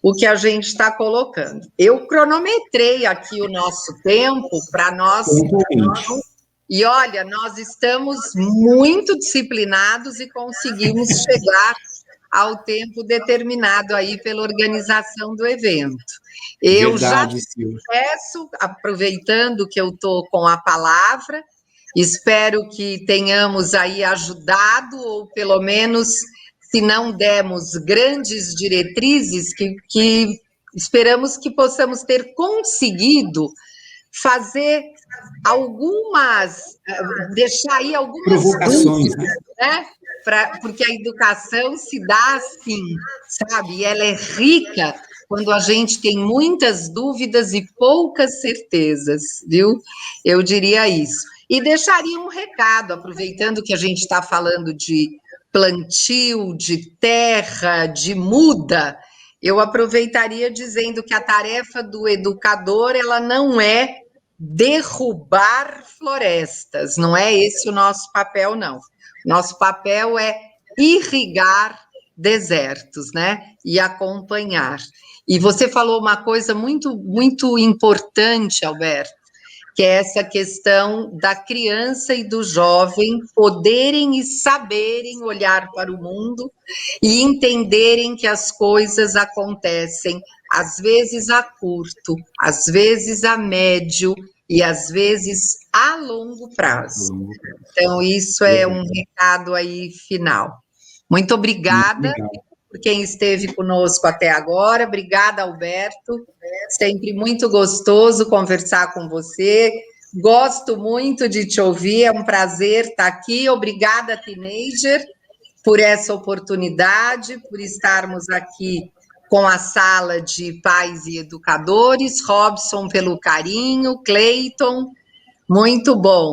o que a gente está colocando. Eu cronometrei aqui o nosso tempo para nós. E olha, nós estamos muito disciplinados e conseguimos chegar ao tempo determinado aí pela organização do evento. Eu Verdade, já peço, aproveitando que eu estou com a palavra, espero que tenhamos aí ajudado, ou pelo menos, se não demos grandes diretrizes, que esperamos que possamos ter conseguido fazer deixar aí algumas provocações, dúvidas, né? Porque a educação se dá assim, sabe? E ela é rica quando a gente tem muitas dúvidas e poucas certezas, viu? Eu diria isso. E deixaria um recado, aproveitando que a gente está falando de plantio, de terra, de muda, eu aproveitaria dizendo que a tarefa do educador, ela não é derrubar florestas, não é esse o nosso papel, não. Nosso papel é irrigar desertos, né? E acompanhar. E você falou uma coisa muito, muito importante, Alberto, que é essa questão da criança e do jovem poderem e saberem olhar para o mundo e entenderem que as coisas acontecem, às vezes a curto, às vezes a médio e às vezes a longo prazo. Então, isso é um recado aí final. Muito obrigada por quem esteve conosco até agora. Obrigada, Alberto. Sempre muito gostoso conversar com você. Gosto muito de te ouvir, é um prazer estar aqui. Obrigada, Teenager, por essa oportunidade, por estarmos aqui com a sala de pais e educadores. Robson, pelo carinho. Cleiton, muito bom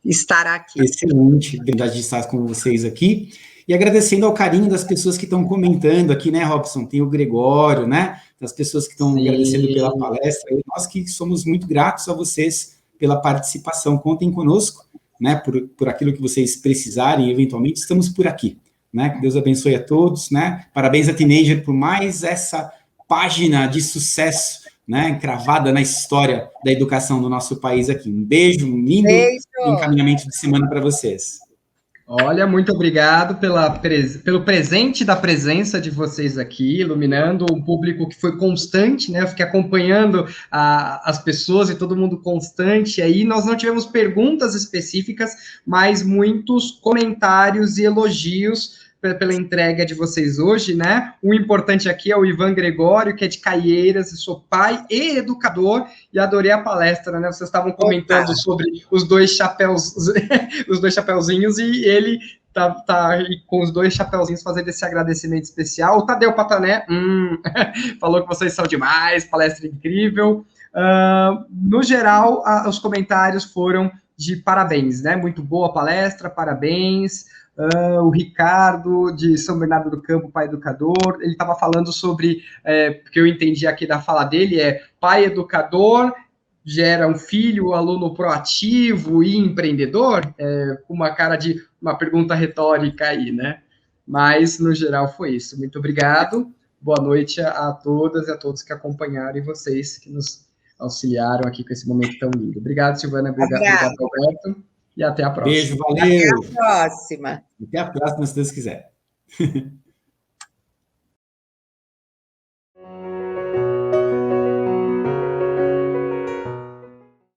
estar aqui. Excelente, verdade de estar com vocês aqui. E agradecendo ao carinho das pessoas que estão comentando aqui, né, Robson? Tem o Gregório, né? Das pessoas que estão agradecendo pela palestra. E nós que somos muito gratos a vocês pela participação. Contem conosco, né? Por aquilo que vocês precisarem, eventualmente, estamos por aqui, né? Que Deus abençoe a todos, né? Parabéns a Teenager por mais essa página de sucesso, né, encravada na história da educação do nosso país aqui. Um beijo, um lindo encaminhamento de semana para vocês. Olha, muito obrigado pelo presente da presença de vocês aqui, iluminando um público que foi constante, né? Eu fiquei acompanhando as pessoas e todo mundo constante aí. Nós não tivemos perguntas específicas, mas muitos comentários e elogios pela entrega de vocês hoje, né? O importante aqui é o Ivan Gregório, que é de Caieiras, e sou pai e educador, e adorei a palestra, né? Vocês estavam comentando sobre os dois chapéus, os dois chapéuzinhos, e ele tá com os dois chapéuzinhos fazendo esse agradecimento especial. O Tadeu Patané, falou que vocês são demais, palestra incrível. No geral, os comentários foram de parabéns, né? Muito boa palestra, parabéns. O Ricardo, de São Bernardo do Campo, pai educador, ele estava falando sobre, porque eu entendi aqui da fala dele, pai educador, gera um filho, aluno proativo e empreendedor, com uma cara de uma pergunta retórica aí, né? Mas, no geral, foi isso. Muito obrigado, boa noite a todas e a todos que acompanharam e vocês que nos auxiliaram aqui com esse momento tão lindo. Obrigado, Silvana, obrigado, Alberto. e até a próxima. Beijo, valeu! Até a próxima. Até a próxima, se Deus quiser.